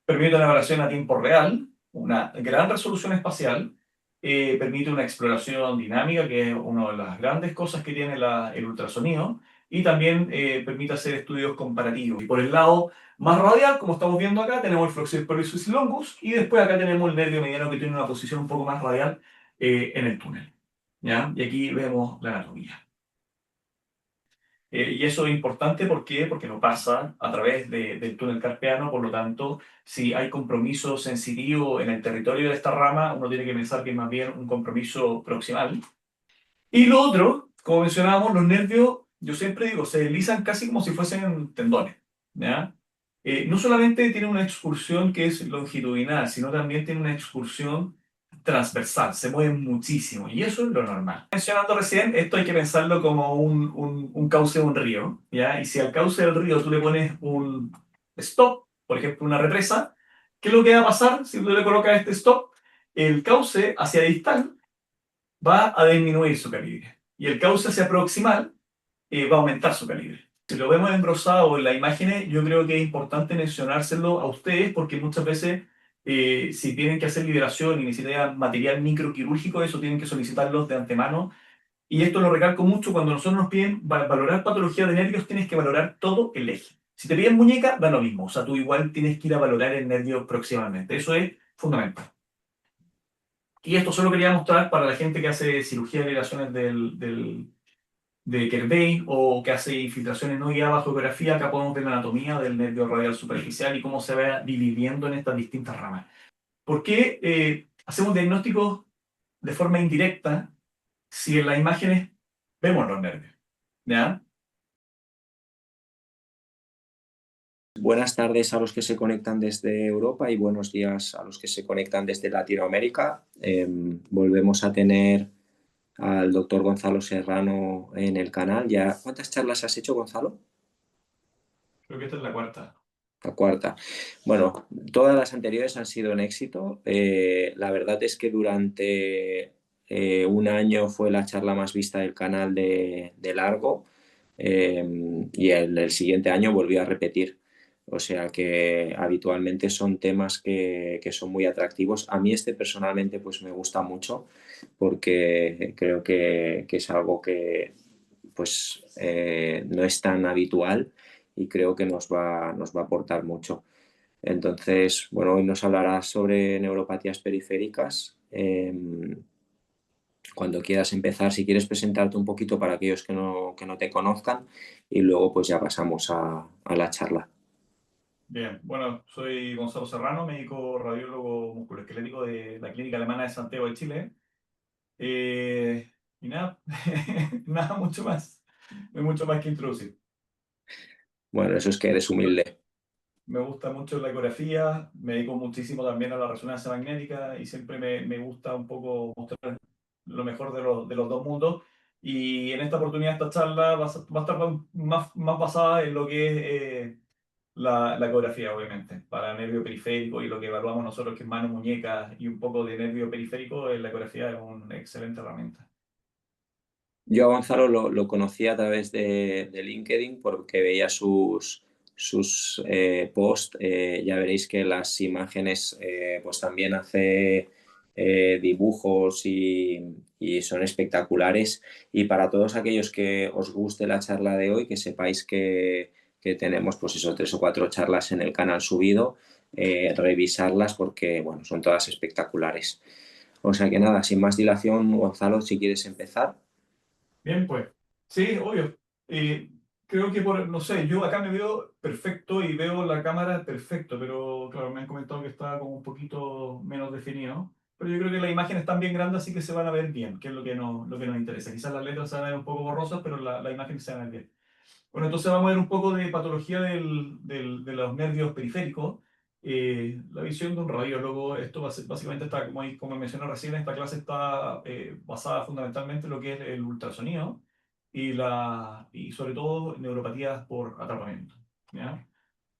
permite una evaluación a tiempo real, una gran resolución espacial, permite una exploración dinámica, que es una de las grandes cosas que tiene el ultrasonido, y también permite hacer estudios comparativos. Y por el lado más radial, como estamos viendo acá, tenemos el Flexus Perosus Longus, y después acá tenemos el nervio mediano que tiene una posición un poco más radial en el túnel. ¿Ya? Y aquí vemos la anatomía. Y eso es importante, ¿por qué? Porque no pasa a través del túnel carpiano, por lo tanto, si hay compromiso sensitivo en el territorio de esta rama, uno tiene que pensar que es más bien un compromiso proximal. Y lo otro, como mencionábamos, los nervios, yo siempre digo, se deslizan casi como si fuesen tendones, ¿ya? No solamente tiene una excursión que es longitudinal, sino también tiene una excursión transversal, se mueven muchísimo, y eso es lo normal. Mencionando recién, esto hay que pensarlo como un cauce de un río, ¿ya? Y si al cauce del río tú le pones un stop, por ejemplo, una represa, ¿qué es lo que va a pasar si tú le colocas este stop? El cauce hacia distal va a disminuir su calibre. Y el cauce hacia proximal va a aumentar su calibre. Si lo vemos engrosado en las imágenes, yo creo que es importante mencionárselo a ustedes porque muchas veces si tienen que hacer liberación y necesitan material microquirúrgico, eso tienen que solicitarlos de antemano. Y esto lo recalco mucho cuando nosotros nos piden valorar patología de nervios, tienes que valorar todo el eje. Si te piden muñeca, da lo mismo. O sea, tú igual tienes que ir a valorar el nervio proximalmente. Eso es fundamental. Y esto solo quería mostrar para la gente que hace cirugía de elevaciones de Kerbein o que hace infiltraciones no guiadas bajo ecografía. Acá podemos ver la anatomía del nervio radial superficial y cómo se va dividiendo en estas distintas ramas. ¿Por qué hacemos diagnósticos de forma indirecta si en las imágenes vemos los nervios? ¿Ya? Buenas tardes a los que se conectan desde Europa y buenos días a los que se conectan desde Latinoamérica. Volvemos a tener al doctor Gonzalo Serrano en el canal. Ya, ¿cuántas charlas has hecho, Gonzalo? Creo que esta es la cuarta. La cuarta. Bueno, todas las anteriores han sido un éxito. La verdad es que durante un año fue la charla más vista del canal de largo, y el siguiente año volvió a repetir. O sea que habitualmente son temas que son muy atractivos. A mí este personalmente pues me gusta mucho porque creo que es algo que pues no es tan habitual y creo que nos va a aportar mucho. Entonces, bueno, hoy nos hablará sobre neuropatías periféricas. Cuando quieras empezar, si quieres presentarte un poquito para aquellos que no te conozcan y luego pues ya pasamos a la charla. Bien, bueno, soy Gonzalo Serrano, médico radiólogo musculoesquelético de la Clínica Alemana de Santiago de Chile. Y nada, nada mucho más. No hay mucho más que introducir. Bueno, eso es que eres humilde. Me gusta mucho la ecografía, me dedico muchísimo también a la resonancia magnética y siempre me gusta un poco mostrar lo mejor de los dos mundos. Y en esta oportunidad, esta charla va a estar más basada en lo que es la ecografía, obviamente, para nervio periférico y lo que evaluamos nosotros, que es mano, muñeca y un poco de nervio periférico, la ecografía es una excelente herramienta. Yo a Gonzalo lo conocí a través de LinkedIn porque veía sus posts. Ya veréis que las imágenes pues también hace dibujos y son espectaculares. Y para todos aquellos que os guste la charla de hoy, que sepáis que tenemos pues eso, 3 o 4 charlas en el canal subido, revisarlas porque bueno, son todas espectaculares. O sea que nada, sin más dilación, Gonzalo, si quieres empezar. Bien, pues. Sí, obvio. Creo que no sé, yo acá me veo perfecto y veo la cámara perfecto, pero claro, me han comentado que está como un poquito menos definido. Pero yo creo que las imágenes están bien grandes, así que se van a ver bien, que es lo que nos interesa. Quizás las letras se van a ver un poco borrosas, pero la imagen se van a ver bien. Bueno, entonces vamos a ver un poco de patología de los nervios periféricos. La visión de un radiólogo, esto básicamente está, como mencioné recién, esta clase está basada fundamentalmente en lo que es el ultrasonido y sobre todo neuropatías por atrapamiento. ¿Ya?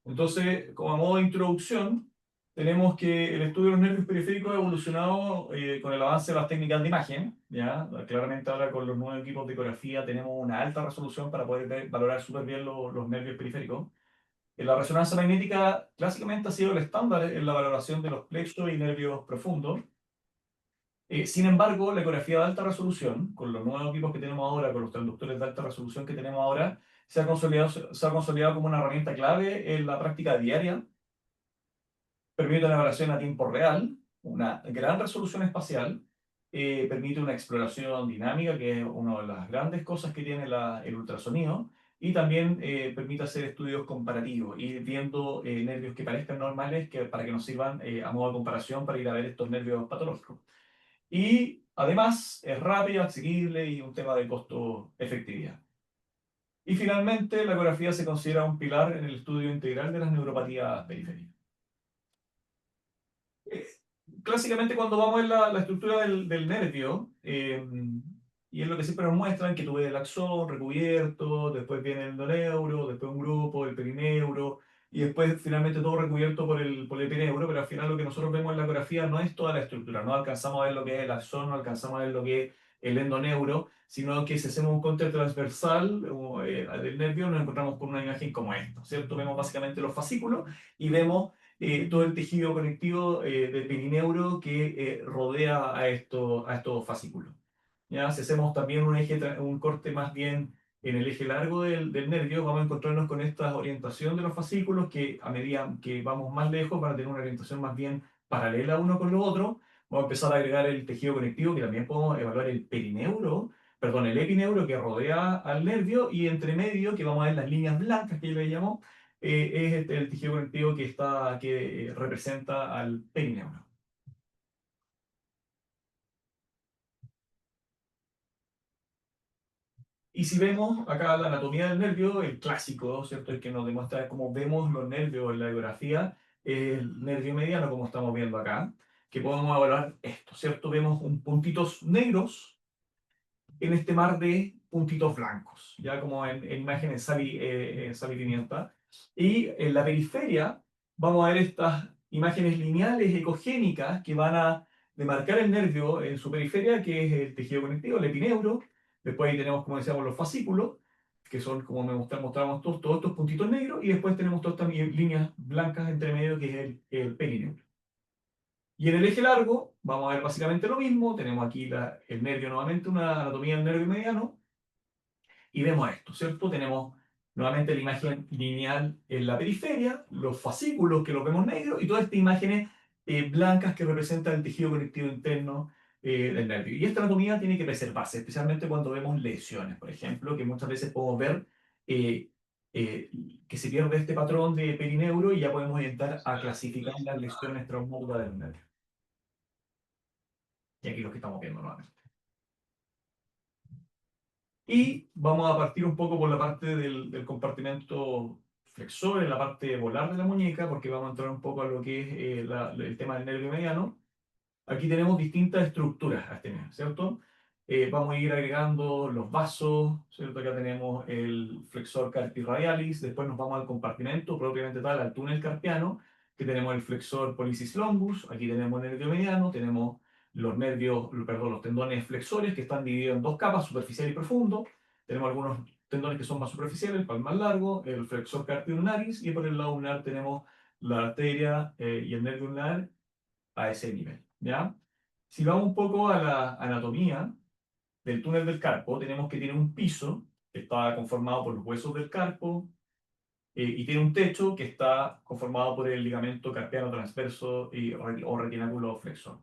Entonces, como a modo de introducción, tenemos que el estudio de los nervios periféricos ha evolucionado con el avance de las técnicas de imagen. ¿Ya? Claramente ahora con los nuevos equipos de ecografía tenemos una alta resolución para poder valorar súper bien los nervios periféricos. La resonancia magnética clásicamente ha sido el estándar en la valoración de los plexos y nervios profundos. Sin embargo, la ecografía de alta resolución, con los nuevos equipos que tenemos ahora, con los transductores de alta resolución que tenemos ahora, se ha consolidado como una herramienta clave en la práctica diaria. Permite una evaluación a tiempo real, una gran resolución espacial, permite una exploración dinámica, que es una de las grandes cosas que tiene el ultrasonido, y también permite hacer estudios comparativos, ir viendo nervios que parezcan normales para que nos sirvan a modo de comparación para ir a ver estos nervios patológicos. Y además es rápido, asequible y un tema de costo-efectividad. Y finalmente, la ecografía se considera un pilar en el estudio integral de las neuropatías periféricas. Eh, Clásicamente cuando vamos en la estructura del nervio, y es lo que siempre nos muestran, que tú ves el axón recubierto, después viene el endoneuro, después un grupo, el perineuro, y después finalmente todo recubierto por el epineuro, pero al final lo que nosotros vemos en la ecografía no es toda la estructura, no alcanzamos a ver lo que es el axón, no alcanzamos a ver lo que es el endoneuro, sino que si hacemos un corte transversal del nervio nos encontramos con una imagen como esta, ¿cierto? Vemos básicamente los fascículos y vemos todo el tejido conectivo del perineuro que rodea a estos fascículos. ¿Ya? Si hacemos también un corte más bien en el eje largo del nervio, vamos a encontrarnos con esta orientación de los fascículos que a medida que vamos más lejos van a tener una orientación más bien paralela uno con lo otro. Vamos a empezar a agregar el tejido conectivo, que también podemos evaluar el perineuro, perdón, el epineuro que rodea al nervio, y entre medio, que vamos a ver las líneas blancas que yo le llamo, es el tejido conectivo que representa al perineuro. Y si vemos acá la anatomía del nervio, el clásico, ¿cierto? El que nos demuestra cómo vemos los nervios en la ecografía, el nervio mediano, como estamos viendo acá, que podemos evaluar esto, ¿cierto? Vemos un puntitos negros en este mar de puntitos blancos, ya como en imágenes sal y pimienta. Y en la periferia vamos a ver estas imágenes lineales ecogénicas que van a demarcar el nervio en su periferia, que es el tejido conectivo, el epineuro. Después ahí tenemos, como decíamos, los fascículos, que son, como mostramos todos estos puntitos negros, y después tenemos todas estas líneas blancas entre medio, que es el perineuro. Y en el eje largo vamos a ver básicamente lo mismo. Tenemos aquí el nervio nuevamente, una anatomía del nervio mediano, y vemos esto, ¿cierto? Tenemos nuevamente la imagen lineal en la periferia, los fascículos que los vemos negros, y todas estas imágenes blancas que representan el tejido conectivo interno del nervio. Y esta anatomía tiene que preservarse, especialmente cuando vemos lesiones, por ejemplo, que muchas veces podemos ver eh, eh, que se pierde este patrón de perineuro, y ya podemos entrar a clasificar las lesiones traumáticas del nervio. Y aquí lo que estamos viendo nuevamente. Y vamos a partir un poco por la parte del compartimento flexor, en la parte volar de la muñeca, porque vamos a entrar un poco a lo que es el tema del nervio mediano. Aquí tenemos distintas estructuras a este nivel, ¿cierto? Vamos a ir agregando los vasos, ¿cierto? Acá tenemos el flexor carpi radialis, después nos vamos al compartimento propiamente tal, al túnel carpiano, que tenemos el flexor pollicis longus, aquí tenemos el nervio mediano, tenemos los nervios, perdón, los tendones flexores, que están divididos en dos capas, superficial y profundo. Tenemos algunos tendones que son más superficiales, el más largo, el flexor carpi ulnaris, y por el lado ulnar tenemos la arteria y el nervio ulnar a ese nivel, ¿ya? Si vamos un poco a la anatomía del túnel del carpo, tenemos que tiene un piso que está conformado por los huesos del carpo, y tiene un techo que está conformado por el ligamento carpiano transverso o retináculo flexor.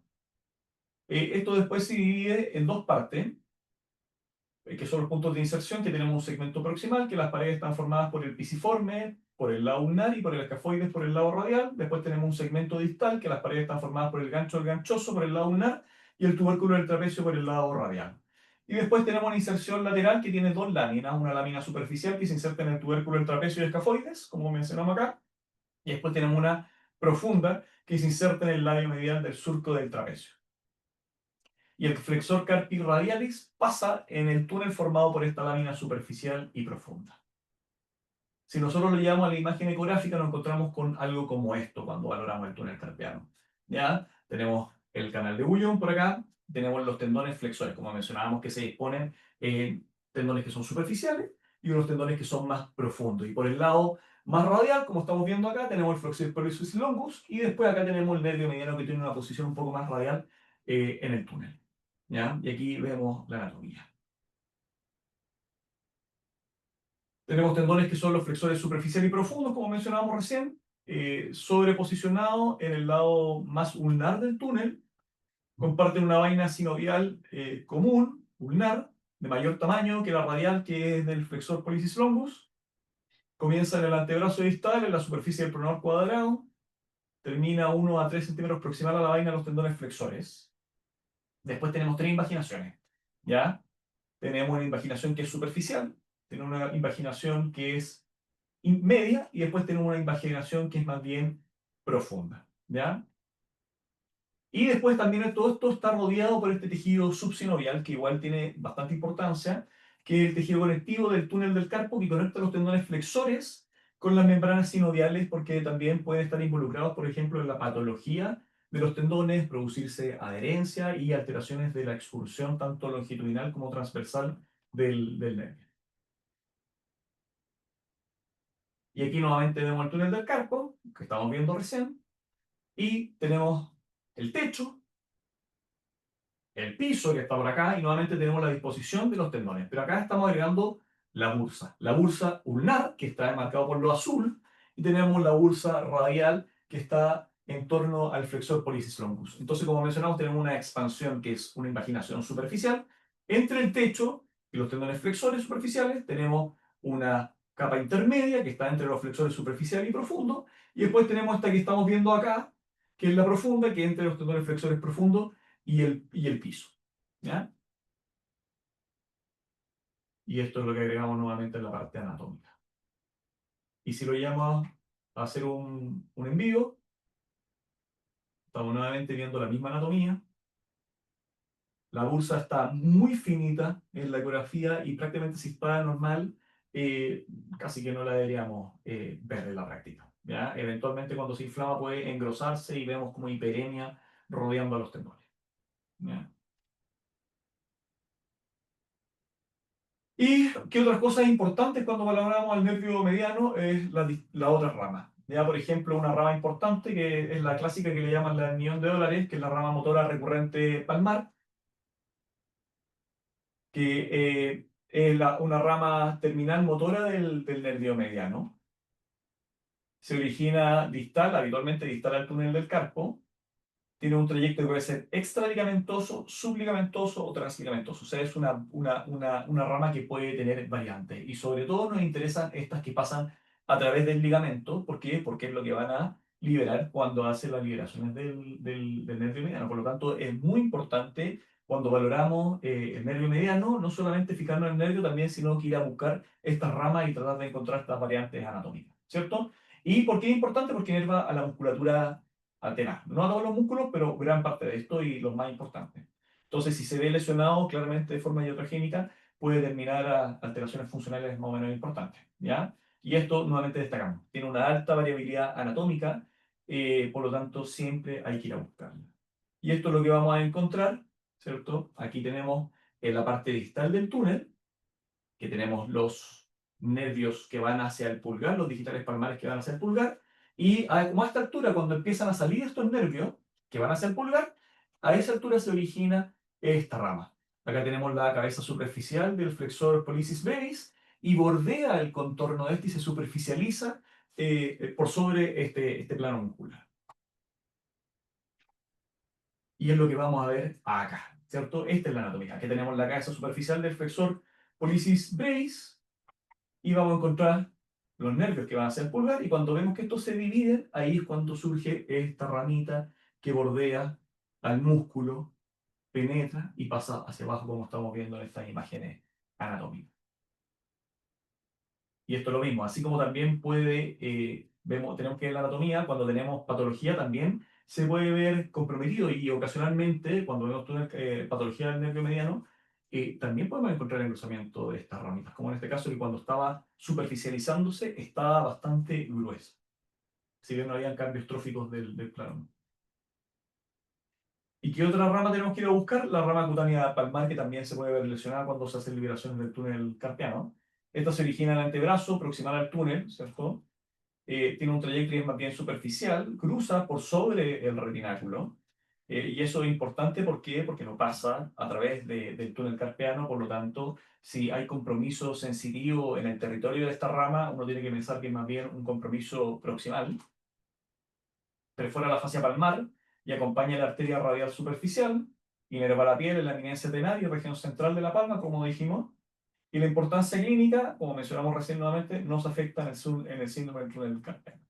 Esto después se divide en dos partes, que son los puntos de inserción, que tenemos un segmento proximal, que las paredes están formadas por el pisiforme, por el lado ulnar, y por el escafoides por el lado radial. Después tenemos un segmento distal, que las paredes están formadas por el gancho del ganchoso por el lado ulnar, y el tubérculo del trapecio por el lado radial. Y después tenemos una inserción lateral que tiene dos láminas, una lámina superficial que se inserta en el tubérculo del trapecio y escafoides, como mencionamos acá, y después tenemos una profunda que se inserta en el labio medial del surco del trapecio. Y el flexor carpi radialis pasa en el túnel formado por esta lámina superficial y profunda. Si nosotros lo llevamos a la imagen ecográfica, nos encontramos con algo como esto cuando valoramos el túnel carpiano. ¿Ya? Tenemos el canal de Bouillon por acá, tenemos los tendones flexores, como mencionábamos, que se disponen en tendones que son superficiales, y unos tendones que son más profundos. Y por el lado más radial, como estamos viendo acá, tenemos el flexor pollicis longus y después acá tenemos el nervio mediano que tiene una posición un poco más radial en el túnel. ¿Ya? Y aquí vemos la anatomía. Tenemos tendones que son los flexores superficiales y profundos, como mencionábamos recién, sobreposicionados en el lado más ulnar del túnel. Comparten una vaina sinovial común, ulnar, de mayor tamaño que la radial, que es del flexor pollicis longus. Comienza en el antebrazo distal, en la superficie del pronador cuadrado. Termina 1 a 3 centímetros proximal a la vaina de los tendones flexores. Después tenemos tres invaginaciones. ¿Ya? Tenemos una invaginación que es superficial, tenemos una invaginación que es media y después tenemos una invaginación que es más bien profunda. ¿Ya? Y después también todo esto está rodeado por este tejido subsinovial, que igual tiene bastante importancia, que es el tejido conectivo del túnel del carpo que conecta los tendones flexores con las membranas sinoviales, porque también pueden estar involucrados, por ejemplo, en la patología de los tendones, producirse adherencia y alteraciones de la excursión tanto longitudinal como transversal del nervio. Y aquí nuevamente vemos el túnel del carpo, que estamos viendo recién, y tenemos el techo, el piso que está por acá y nuevamente tenemos la disposición de los tendones. Pero acá estamos agregando la bursa ulnar que está marcado por lo azul y tenemos la bursa radial que está en torno al flexor pollicis longus. Entonces, como mencionamos, tenemos una expansión que es una invaginación superficial. Entre el techo y los tendones flexores superficiales tenemos una capa intermedia que está entre los flexores superficial y profundo. Y después tenemos esta que estamos viendo acá, que es la profunda, que es entre los tendones flexores profundos y el piso. ¿Ya? Y esto es lo que agregamos nuevamente en la parte anatómica. Y si lo llamamos a hacer un envío, estamos nuevamente viendo la misma anatomía. La bursa está muy finita en la ecografía y prácticamente si está normal, eh, casi que no la deberíamos ver en la práctica. ¿Ya? Eventualmente cuando se inflama puede engrosarse y vemos como hiperemia rodeando a los tendones. ¿Ya? ¿Y qué otras cosas importantes cuando valoramos al nervio mediano? Es la otra rama. Ya, por ejemplo, una rama importante que es la clásica que le llaman la millón de dólares, que es la rama motora recurrente palmar, que es una rama terminal motora del nervio mediano. Se origina distal, habitualmente distal al túnel del carpo. Tiene un trayecto que puede ser extraligamentoso, subligamentoso o transligamentoso. O sea, es una rama que puede tener variantes. Y sobre todo nos interesan estas que pasan a través del ligamento. ¿Por qué? Porque es lo que van a liberar cuando hacen las liberaciones del nervio mediano. Por lo tanto, es muy importante cuando valoramos el nervio mediano, no solamente fijarnos en el nervio también, sino que ir a buscar estas ramas y tratar de encontrar estas variantes anatómicas. ¿Cierto? ¿Y por qué es importante? Porque inerva a la musculatura alterar. No a todos los músculos, pero gran parte de esto y los más importantes. Entonces, si se ve lesionado claramente de forma iatrogénica, puede terminar a alteraciones funcionales más o menos importantes. ¿Ya? Y esto nuevamente destacamos. Tiene una alta variabilidad anatómica, por lo tanto, siempre hay que ir a buscarla. Y esto es lo que vamos a encontrar, ¿cierto? Aquí tenemos en la parte distal del túnel, que tenemos los nervios que van hacia el pulgar, los digitales palmares que van hacia el pulgar, y como a esta altura, cuando empiezan a salir estos nervios que van hacia el pulgar, a esa altura se origina esta rama. Acá tenemos la cabeza superficial del flexor pollicis brevis y bordea el contorno de este y se superficializa por sobre este plano muscular. Y es lo que vamos a ver acá, ¿cierto? Esta es la anatomía. Aquí tenemos la cabeza superficial del flexor pollicis brevis y vamos a encontrar los nervios que van hacia el pulgar y cuando vemos que estos se dividen, ahí es cuando surge esta ramita que bordea al músculo, penetra y pasa hacia abajo como estamos viendo en estas imágenes anatómicas. Y esto es lo mismo, así como también tenemos que ver la anatomía, cuando tenemos patología también se puede ver comprometido y ocasionalmente cuando vemos patología del nervio mediano, también podemos encontrar engrosamiento de estas ramitas, como en este caso que cuando estaba superficializándose estaba bastante grueso, si bien no habían cambios tróficos del plano. ¿Y qué otra rama tenemos que ir a buscar? La rama cutánea palmar, que también se puede ver lesionada cuando se hacen liberaciones del túnel carpiano. Esta se origina en el antebrazo, proximal al túnel, ¿cierto? Tiene un trayecto que es más bien superficial, cruza por sobre el retináculo, y eso es importante, ¿por qué? Porque no pasa a través del túnel carpiano, por lo tanto, si hay compromiso sensitivo en el territorio de esta rama, uno tiene que pensar que es más bien un compromiso proximal, perfora la fascia palmar y acompaña la arteria radial superficial, inerva la piel en la eminencia tenar y región central de la palma, como dijimos, y la importancia clínica, como mencionamos recién nuevamente, no se afecta en el síndrome del túnel carpiano.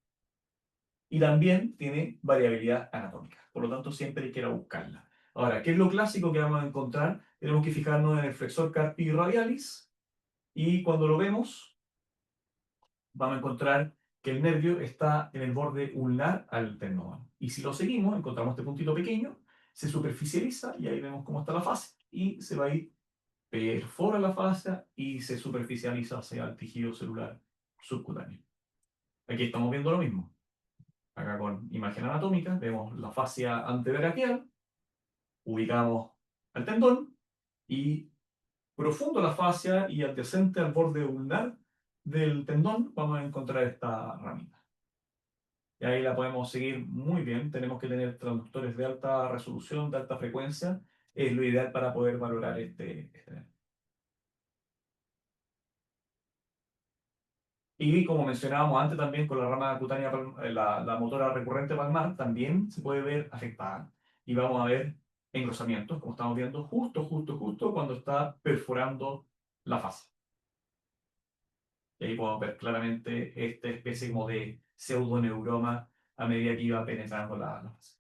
Y también tiene variabilidad anatómica, por lo tanto siempre hay que ir a buscarla. Ahora, ¿qué es lo clásico que vamos a encontrar? Tenemos que fijarnos en el flexor carpi radialis y cuando lo vemos vamos a encontrar que el nervio está en el borde ulnar al tendón. Y si lo seguimos, encontramos este puntito pequeño, se superficializa y ahí vemos cómo está la fascia y se va a ir, perfora la fascia y se superficializa hacia el tejido celular subcutáneo. Aquí estamos viendo lo mismo. Acá con imagen anatómica vemos la fascia antebraquial, ubicamos el tendón y profundo la fascia y adyacente al borde ulnar del tendón vamos a encontrar esta ramita. Y ahí la podemos seguir muy bien. Tenemos que tener transductores de alta resolución, de alta frecuencia. Es lo ideal para poder valorar este. Y como mencionábamos antes también con la rama cutánea, la motora recurrente palmar, también se puede ver afectada. Y vamos a ver engrosamientos, como estamos viendo, justo cuando está perforando la fase. Y ahí podemos ver claramente esta especie como de pseudoneuroma a medida que iba penetrando la fase.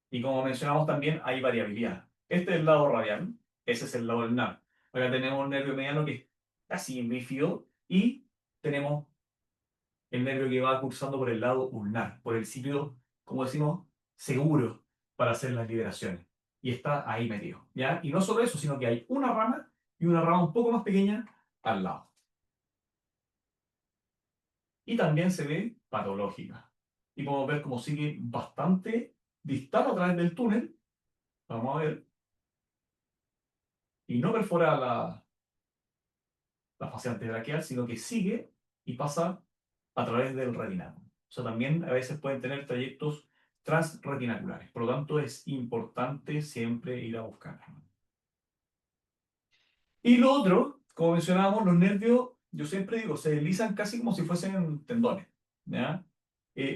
Y como mencionamos también, hay variabilidad. Este es el lado radial, ese es el lado ulnar. Acá tenemos un nervio mediano que es casi bífido y tenemos el nervio que va cursando por el lado ulnar, por el sitio, como decimos, seguro para hacer las liberaciones. Y está ahí metido, ¿ya? Y no solo eso, sino que hay una rama y una rama un poco más pequeña al lado. Y también se ve patológica. Y podemos ver cómo sigue bastante distal a través del túnel. Vamos a ver. Y no perfora la fascia antebraquial, sino que sigue y pasa a través del retináculo. O sea, también a veces pueden tener trayectos transretinaculares. Por lo tanto, es importante siempre ir a buscar. Y lo otro, como mencionábamos, los nervios, yo siempre digo, se deslizan casi como si fuesen tendones, ¿ya?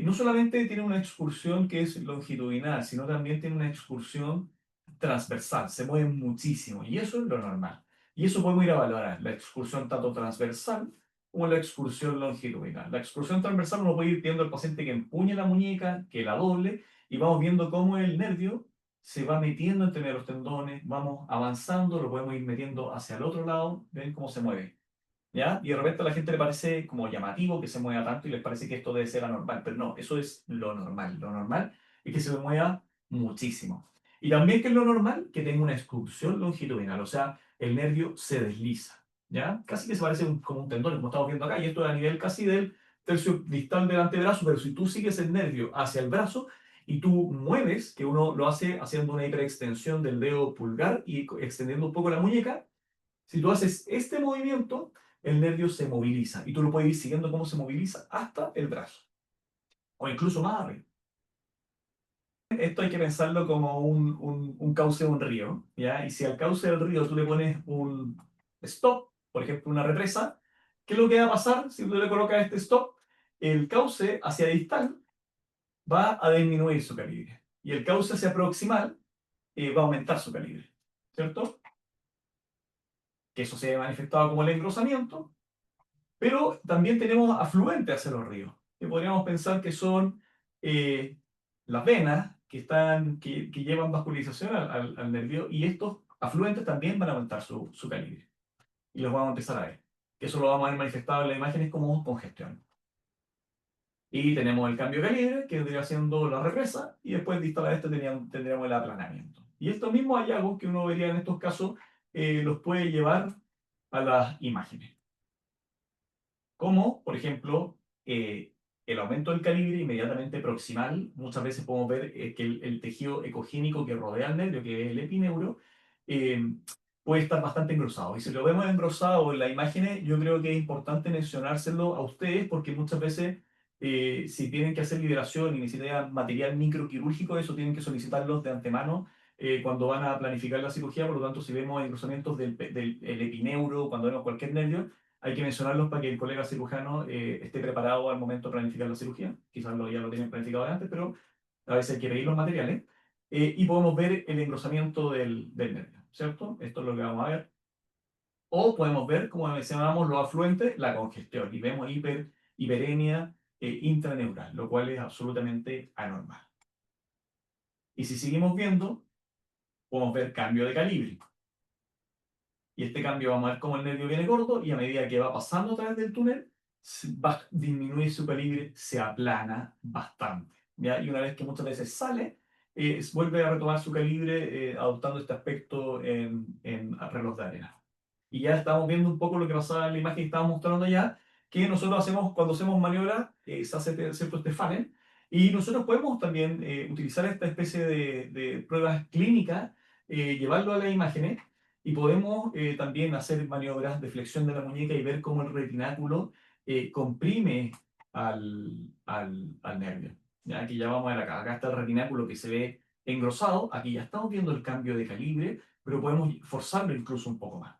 No solamente tiene una excursión que es longitudinal, sino también tiene una excursión transversal, se mueven muchísimo, y eso es lo normal. Y eso podemos ir a valorar, la excursión tanto transversal como la excursión longitudinal. La excursión transversal uno puede ir viendo al paciente que empuña la muñeca, que la doble, y vamos viendo cómo el nervio se va metiendo entre los tendones, vamos avanzando, lo podemos ir metiendo hacia el otro lado, ven cómo se mueve, ¿ya? Y de repente a la gente le parece como llamativo que se mueva tanto y les parece que esto debe ser anormal, pero no, eso es lo normal es que se mueva muchísimo. Y también que es lo normal que tenga una excursión longitudinal, o sea, el nervio se desliza, ¿ya? Casi que se parece como un tendón, como estamos viendo acá, y esto es a nivel casi del tercio distal del antebrazo, pero si tú sigues el nervio hacia el brazo, y tú mueves, que uno lo hace haciendo una hiperextensión del dedo pulgar y extendiendo un poco la muñeca, si tú haces este movimiento, el nervio se moviliza y tú lo puedes ir siguiendo cómo se moviliza hasta el brazo o incluso más arriba. Esto hay que pensarlo como un cauce de un río, ¿ya? Y si al cauce del río tú le pones un stop, por ejemplo, una represa, ¿qué es lo que va a pasar si tú le colocas este stop? El cauce hacia distal va a disminuir su calibre y el cauce hacia proximal va a aumentar su calibre, ¿cierto? Que eso se ha manifestado como el engrosamiento, pero también tenemos afluentes hacia los ríos, que podríamos pensar que son eh, las venas que llevan vascularización al nervio, y estos afluentes también van a aumentar su calibre, y los vamos a empezar a ver. Que eso lo vamos a ver manifestado en las imágenes como congestión. Y tenemos el cambio de calibre, que vendría siendo la represa, y después distal a esto tendríamos el aplanamiento. Y estos mismos hallazgos que uno vería en estos casos los puede llevar a las imágenes. Como, por ejemplo, el aumento del calibre inmediatamente proximal. Muchas veces podemos ver que el tejido ecogénico que rodea al nervio, que es el epineuro, eh, puede estar bastante engrosado. Y si lo vemos engrosado en las imágenes, yo creo que es importante mencionárselo a ustedes porque muchas veces si tienen que hacer liberación y necesitan material microquirúrgico, eso tienen que solicitarlos de antemano cuando van a planificar la cirugía. Por lo tanto, si vemos engrosamientos del epineuro, cuando vemos cualquier nervio, hay que mencionarlos para que el colega cirujano esté preparado al momento de planificar la cirugía. Quizás ya lo tienen planificado de antes, pero a veces hay que pedir los materiales. Y podemos ver el engrosamiento del nervio, ¿cierto? Esto es lo que vamos a ver. O podemos ver, como mencionábamos, los afluentes, la congestión. Y vemos hiperemia intraneural, lo cual es absolutamente anormal. Y si seguimos viendo, podemos ver cambio de calibre. Y este cambio vamos a ver cómo el nervio viene corto y a medida que va pasando a través del túnel, va a disminuir su calibre, se aplana bastante. ¿Ya? Y una vez que muchas veces sale, vuelve a retomar su calibre adoptando este aspecto en reloj de arena. Y ya estamos viendo un poco lo que pasaba en la imagen que estábamos mostrando allá, que nosotros hacemos, cuando hacemos maniobra, se hace cierto este funnel, y nosotros podemos también utilizar esta especie de pruebas clínicas, llevarlo a las imágenes, y podemos también hacer maniobras de flexión de la muñeca y ver cómo el retináculo comprime al nervio. ¿Ya? Aquí ya vamos a ver acá. Acá está el retináculo que se ve engrosado. Aquí ya estamos viendo el cambio de calibre, pero podemos forzarlo incluso un poco más.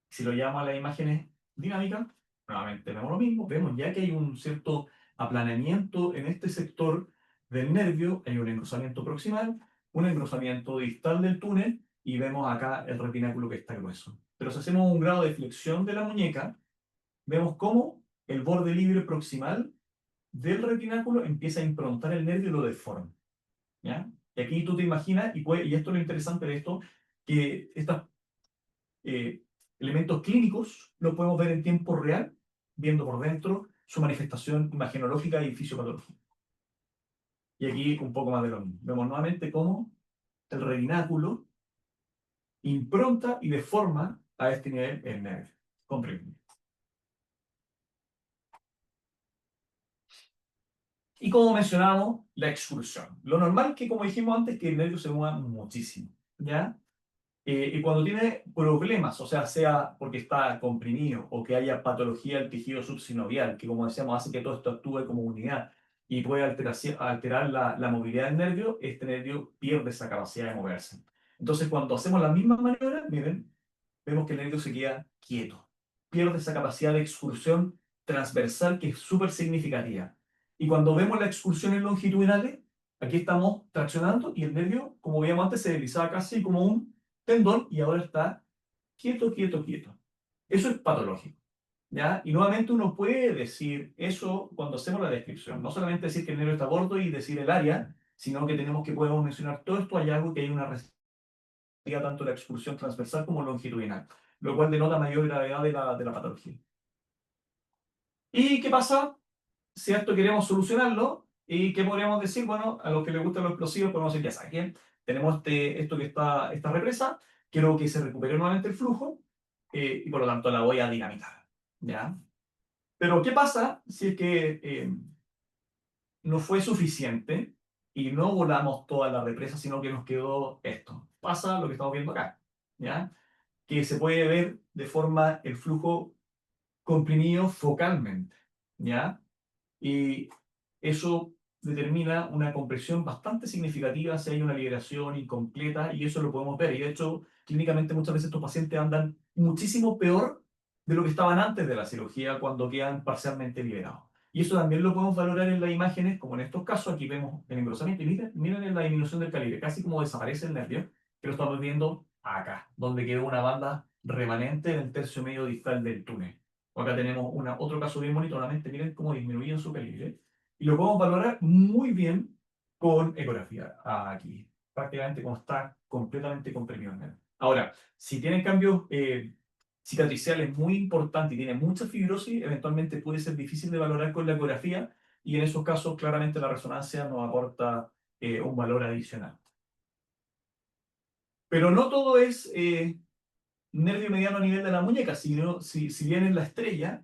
Si lo llevamos a las imágenes dinámicas, nuevamente vemos lo mismo. Vemos ya que hay un cierto aplanamiento en este sector del nervio, hay un engrosamiento proximal, un engrosamiento distal del túnel, y vemos acá el retináculo que está grueso. Pero si hacemos un grado de flexión de la muñeca, vemos cómo el borde libre proximal del retináculo empieza a improntar el nervio y lo deforma. ¿Ya? Y aquí tú te imaginas, y esto es lo interesante de esto, que estas eh, elementos clínicos los podemos ver en tiempo real, viendo por dentro su manifestación imagenológica y fisiopatológica. Y aquí un poco más de lo mismo. Vemos nuevamente cómo el retináculo impronta y deforma a este nivel el nervio. Comprimido. Y como mencionamos, la excursión. Lo normal es que, como dijimos antes, que el nervio se mueva muchísimo. ¿Ya? Y cuando tiene problemas, o sea porque está comprimido o que haya patología del tejido subsinovial, que como decíamos hace que todo esto actúe como unidad y puede alterar la movilidad del nervio, este nervio pierde esa capacidad de moverse. Entonces, cuando hacemos la misma maniobra, miren, vemos que el nervio se queda quieto, pierde esa capacidad de excursión transversal que es súper significativa. Y cuando vemos las excursiones longitudinales, aquí estamos traccionando y el nervio, como veíamos antes, se deslizaba casi como un tendón y ahora está quieto, quieto, quieto. Eso es patológico. ¿Ya? Y nuevamente uno puede decir eso cuando hacemos la descripción. No solamente decir que el nervio está gordo y decir el área, sino que podemos mencionar todo esto hallazgo que hay una tanto la expulsión transversal como longitudinal, lo cual denota mayor gravedad de la patología. ¿Y qué pasa si esto queremos solucionarlo? ¿Y qué podríamos decir? Bueno, a los que les gustan los explosivos podemos decir, ya saben, tenemos esto que está, esta represa, quiero que se recupere nuevamente el flujo y por lo tanto la voy a dinamitar. ¿Ya? Pero ¿qué pasa si es que no fue suficiente y no volamos toda la represa, sino que nos quedó esto? Pasa lo que estamos viendo acá. ¿Ya? Que se puede ver de forma el flujo comprimido focalmente, ¿ya? Y eso determina una compresión bastante significativa si hay una liberación incompleta, y eso lo podemos ver. Y de hecho, clínicamente muchas veces estos pacientes andan muchísimo peor de lo que estaban antes de la cirugía cuando quedan parcialmente liberados. Y eso también lo podemos valorar en las imágenes, como en estos casos, aquí vemos el engrosamiento, y miren en la disminución del calibre, casi como desaparece el nervio, que lo estamos viendo acá, donde quedó una banda remanente en el tercio medio distal del túnel. Acá tenemos otro caso bien bonito, nuevamente miren cómo disminuye en su calibre, y lo podemos valorar muy bien con ecografía. Aquí, prácticamente como está completamente comprimido el nervio. Ahora, si tienen cambios cicatriciales muy importantes y tienen mucha fibrosis, eventualmente puede ser difícil de valorar con la ecografía, y en esos casos claramente la resonancia nos aporta un valor adicional. Pero no todo es nervio mediano a nivel de la muñeca, sino si bien es la estrella,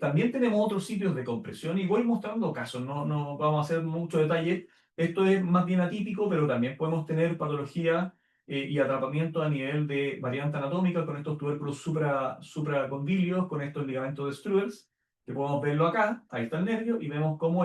también tenemos otros sitios de compresión y voy mostrando casos, no vamos a hacer mucho detalle. Esto es más bien atípico, pero también podemos tener patología y atrapamiento a nivel de variante anatómica con estos tubérculos supracondilios, con estos ligamentos de Struers, que podemos verlo acá, ahí está el nervio, y vemos cómo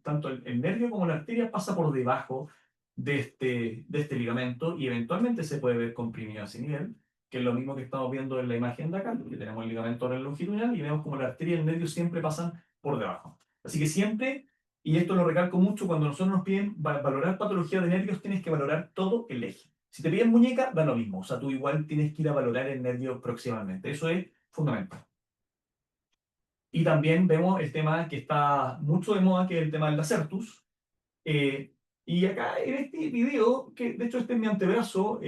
tanto el nervio como la arteria pasa por debajo de este ligamento y eventualmente se puede ver comprimido a ese nivel, que es lo mismo que estamos viendo en la imagen de acá, que tenemos el ligamento longitudinal y vemos como la arteria y el nervio siempre pasan por debajo. Así que siempre, y esto lo recalco mucho, cuando nosotros nos piden valorar patología de nervios, tienes que valorar todo el eje. Si te piden muñeca, da lo mismo. O sea, tú igual tienes que ir a valorar el nervio próximamente. Eso es fundamental. Y también vemos el tema que está mucho de moda, que es el tema del Lacertus. Eh, y acá en este video, que de hecho este es mi antebrazo,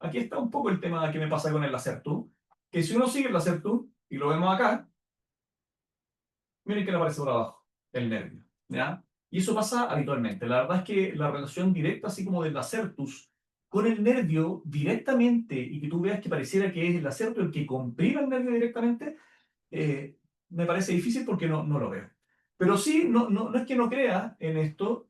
aquí está un poco el tema que me pasa con el Lacertus. Que si uno sigue el Lacertus, y lo vemos acá, miren que le aparece por abajo, el nervio, ¿ya? Y eso pasa habitualmente. La verdad es que la relación directa, así como del lacertus con el nervio directamente, y que tú veas que pareciera que es el lacertus el que comprime el nervio directamente, eh, me parece difícil porque no lo veo. Pero sí, no es que no crea en esto,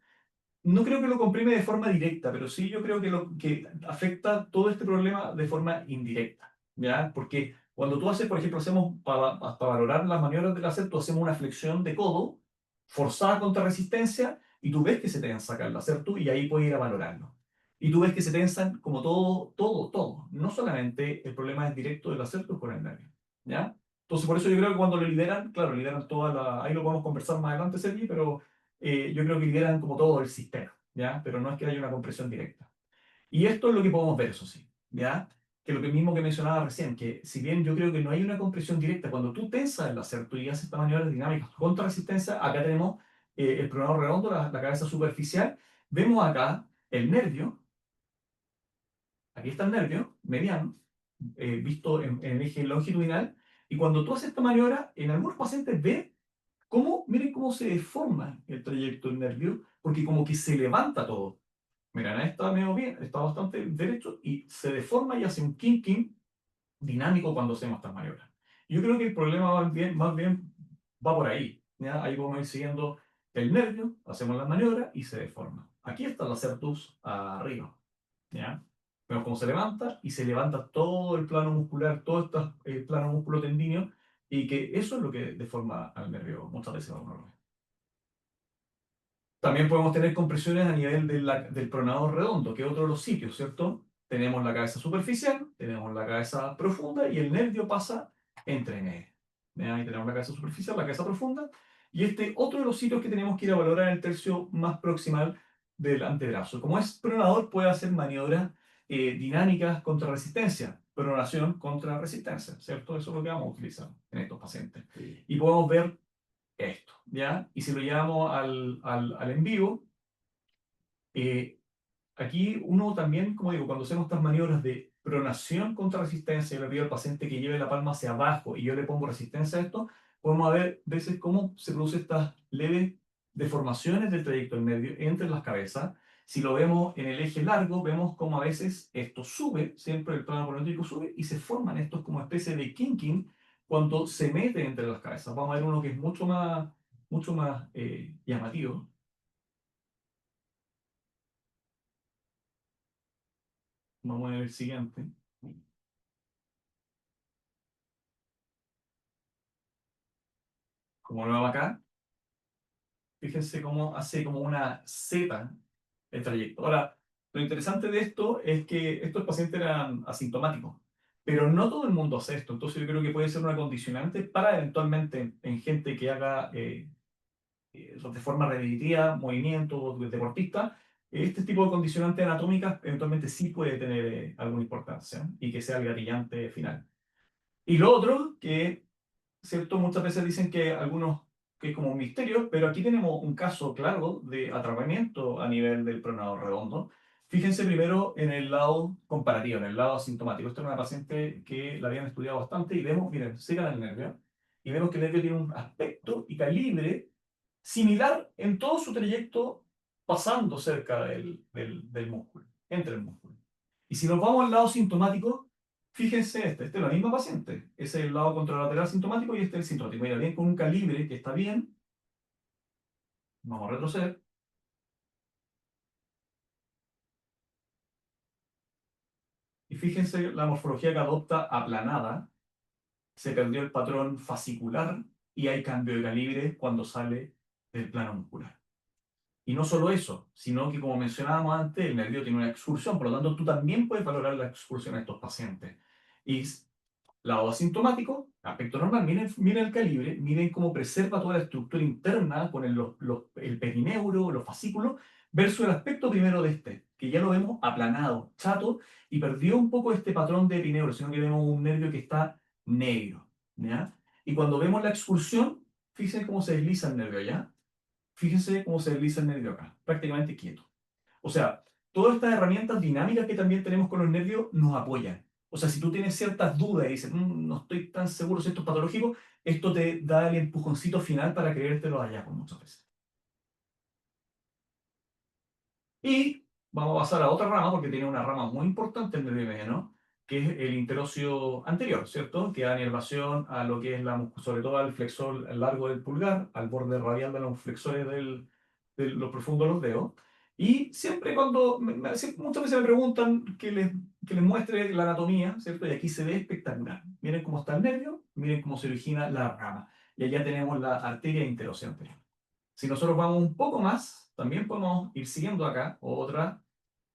no creo que lo comprime de forma directa, pero sí yo creo que afecta todo este problema de forma indirecta, ¿ya? Porque cuando tú haces, por ejemplo, para valorar las maniobras del láser, tú hacemos una flexión de codo forzada contra resistencia y tú ves que se tensa acá el láser tú y ahí puedes ir a valorarlo. Y tú ves que se tensan como todo. No solamente el problema es directo del láser con el nervio, ¿ya? Entonces, por eso yo creo que cuando lo lideran, claro, lideran toda la... Ahí lo podemos conversar más adelante, Sergi, pero yo creo que lideran como todo el sistema, ¿ya? Pero no es que haya una compresión directa. Y esto es lo que podemos ver, eso sí, ¿ya? Que lo que mismo que mencionaba recién, que si bien yo creo que no hay una compresión directa, cuando tú tensas el láser, tú y haces estas maniobras dinámicas contra resistencia, acá tenemos el pronador redondo, la cabeza superficial, vemos acá el nervio, aquí está el nervio mediano, visto en el eje longitudinal, y cuando tú haces esta maniobra, en algunos pacientes ve cómo, miren cómo se deforma el trayecto del nervio, porque como que se levanta todo. Miren, ahí está medio bien, está bastante derecho y se deforma y hace un kinking dinámico cuando hacemos estas maniobras. Yo creo que el problema más bien va por ahí, ¿ya? Ahí vamos a ir siguiendo el nervio, hacemos las maniobras y se deforma. Aquí está la certus arriba, ¿ya? Vemos cómo se levanta y se levanta todo el plano muscular, todo este plano musculotendíneo, y que eso es lo que deforma al nervio muchas veces a uno. También podemos tener compresiones a nivel del pronador redondo, que es otro de los sitios, ¿cierto? Tenemos la cabeza superficial, tenemos la cabeza profunda y el nervio pasa entre medio. Ahí tenemos la cabeza superficial, la cabeza profunda. Y este otro de los sitios que tenemos que ir a valorar en el tercio más proximal del antebrazo. Como es pronador, puede hacer maniobras dinámicas contra resistencia, pronación contra resistencia, ¿cierto? Eso es lo que vamos a utilizar en estos pacientes. Y podemos ver esto, ¿ya? Y si lo llevamos al en vivo, eh, aquí uno también, como digo, cuando hacemos estas maniobras de pronación contra resistencia, yo le pido al paciente que lleve la palma hacia abajo y yo le pongo resistencia a esto, podemos ver veces cómo se producen estas leves deformaciones del trayecto del nervio entre las cabezas. Si lo vemos en el eje largo, vemos cómo a veces esto sube, siempre el plano pronóstico sube, y se forman estos como especie de kinking cuando se mete entre las cabezas. Vamos a ver uno que es mucho más llamativo. Vamos a ver el siguiente. Como lo vemos acá, fíjense cómo hace como una Z el trayecto. Ahora, lo interesante de esto es que estos pacientes eran asintomáticos, pero no todo el mundo hace esto. Entonces yo creo que puede ser una condicionante para eventualmente en gente que haga de forma repetitiva movimientos deportistas, este tipo de condicionantes anatómicas eventualmente sí puede tener alguna importancia y que sea el gatillante final. Y lo otro, que ¿cierto? Muchas veces dicen que algunos, que es como un misterio, pero aquí tenemos un caso claro de atrapamiento a nivel del pronador redondo. Fíjense primero en el lado comparativo, en el lado asintomático. Esta es una paciente que la habían estudiado bastante y vemos, miren, secan el nervio y vemos que el nervio tiene un aspecto y calibre similar en todo su trayecto pasando cerca del músculo, entre el músculo. Y si nos vamos al lado sintomático, fíjense este es la misma paciente. Ese es el lado contralateral sintomático y este es el sintomático. Mira, bien con un calibre que está bien. Vamos a retroceder. fíjense la morfología que adopta aplanada, se perdió el patrón fascicular y hay cambio de calibre cuando sale del plano muscular. Y no solo eso, sino que como mencionábamos antes, el nervio tiene una excursión, por lo tanto tú también puedes valorar la excursión de estos pacientes. Y lado asintomático, aspecto normal, miren el calibre, miren cómo preserva toda la estructura interna con el perineuro, los fascículos, versus el aspecto primero de este, que ya lo vemos aplanado, chato, y perdió un poco este patrón de perineuro, sino que vemos un nervio que está negro, ¿ya? Y cuando vemos la excursión, fíjense cómo se desliza el nervio, ¿ya? Fíjense cómo se desliza el nervio acá, prácticamente quieto. O sea, todas estas herramientas dinámicas que también tenemos con los nervios nos apoyan. O sea, si tú tienes ciertas dudas y dices, no estoy tan seguro si esto es patológico, esto te da el empujoncito final para creértelo allá con muchas veces. Y vamos a pasar a otra rama, porque tiene una rama muy importante el nervio mediano, que es el interocio anterior, ¿cierto? Que da inervación a lo que es sobre todo al flexor largo del pulgar, al borde radial de los flexores de lo profundo de los dedos. Y siempre cuando, muchas veces me preguntan que les muestre la anatomía, ¿cierto? Y aquí se ve espectacular. Miren cómo está el nervio, miren cómo se origina la rama. Y allá tenemos la arteria interocio anterior. Si nosotros vamos un poco más, también podemos ir siguiendo acá otra,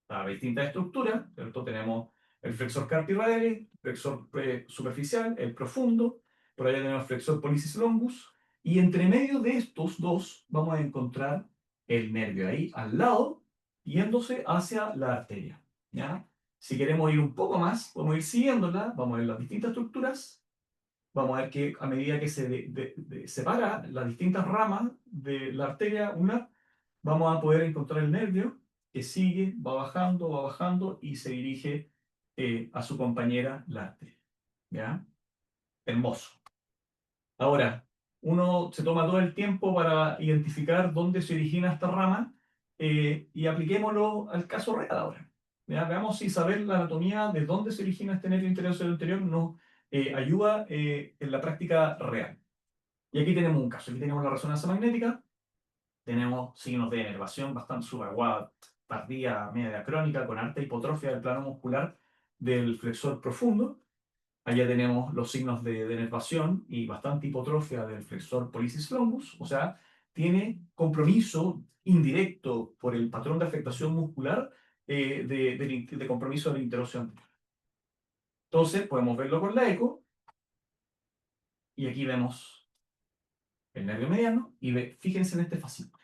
la distinta estructura, ¿cierto? Tenemos el flexor carpi radialis, flexor superficial, el profundo, por allá tenemos el flexor pollicis longus, y entre medio de estos dos vamos a encontrar el nervio ahí al lado, yéndose hacia la arteria, ¿ya? Si queremos ir un poco más, podemos ir siguiéndola, vamos a ver las distintas estructuras, vamos a ver que a medida que se separa las distintas ramas de la arteria una, vamos a poder encontrar el nervio que sigue, va bajando y se dirige a su compañera la arteria. ¿Ya? Hermoso. Ahora, uno se toma todo el tiempo para identificar dónde se origina esta rama y apliquémoslo al caso real ahora. ¿Ya? Veamos si saber la anatomía de dónde se origina este nervio anterior nos ayuda en la práctica real. Y aquí tenemos un caso. Aquí tenemos la resonancia magnética, tenemos signos de enervación bastante subaguada, tardía, media crónica, con alta hipotrofia del plano muscular del flexor profundo. Allá tenemos los signos de denervación y bastante hipotrofia del flexor pollicis longus, o sea, tiene compromiso indirecto por el patrón de afectación muscular de compromiso del interocio anterior. Entonces, podemos verlo con la eco, y aquí vemos el nervio mediano, y fíjense en este fascículo,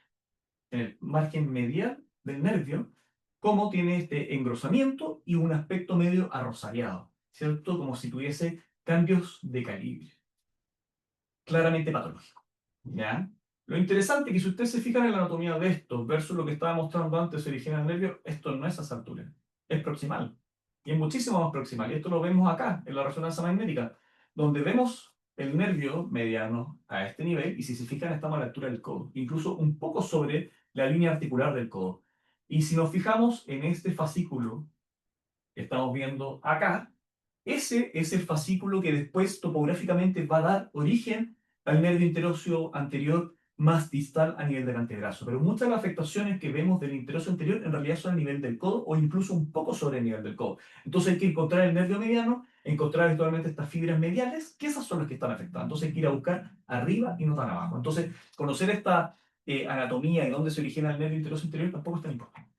en el margen medial del nervio, cómo tiene este engrosamiento y un aspecto medio arrosariado, ¿cierto? Como si tuviese cambios de calibre. Claramente patológico, ¿ya? Lo interesante es que si ustedes se fijan en la anatomía de esto versus lo que estaba mostrando antes de origen del nervio, esto no es a esa altura, es proximal. Y es muchísimo más proximal. Y esto lo vemos acá, en la resonancia magnética, donde vemos el nervio mediano a este nivel, y si se fijan estamos a la altura del codo, incluso un poco sobre la línea articular del codo. Y si nos fijamos en este fascículo que estamos viendo acá, ese es el fascículo que después topográficamente va a dar origen al nervio interocio anterior más distal a nivel del antebrazo. Pero muchas de las afectaciones que vemos del interocio anterior en realidad son a nivel del codo o incluso un poco sobre el nivel del codo. Entonces hay que encontrar el nervio mediano, encontrar actualmente estas fibras mediales, que esas son las que están afectadas. Entonces hay que ir a buscar arriba y no tan abajo. Entonces conocer esta anatomía y dónde se origina el nervio interocio anterior tampoco es tan importante.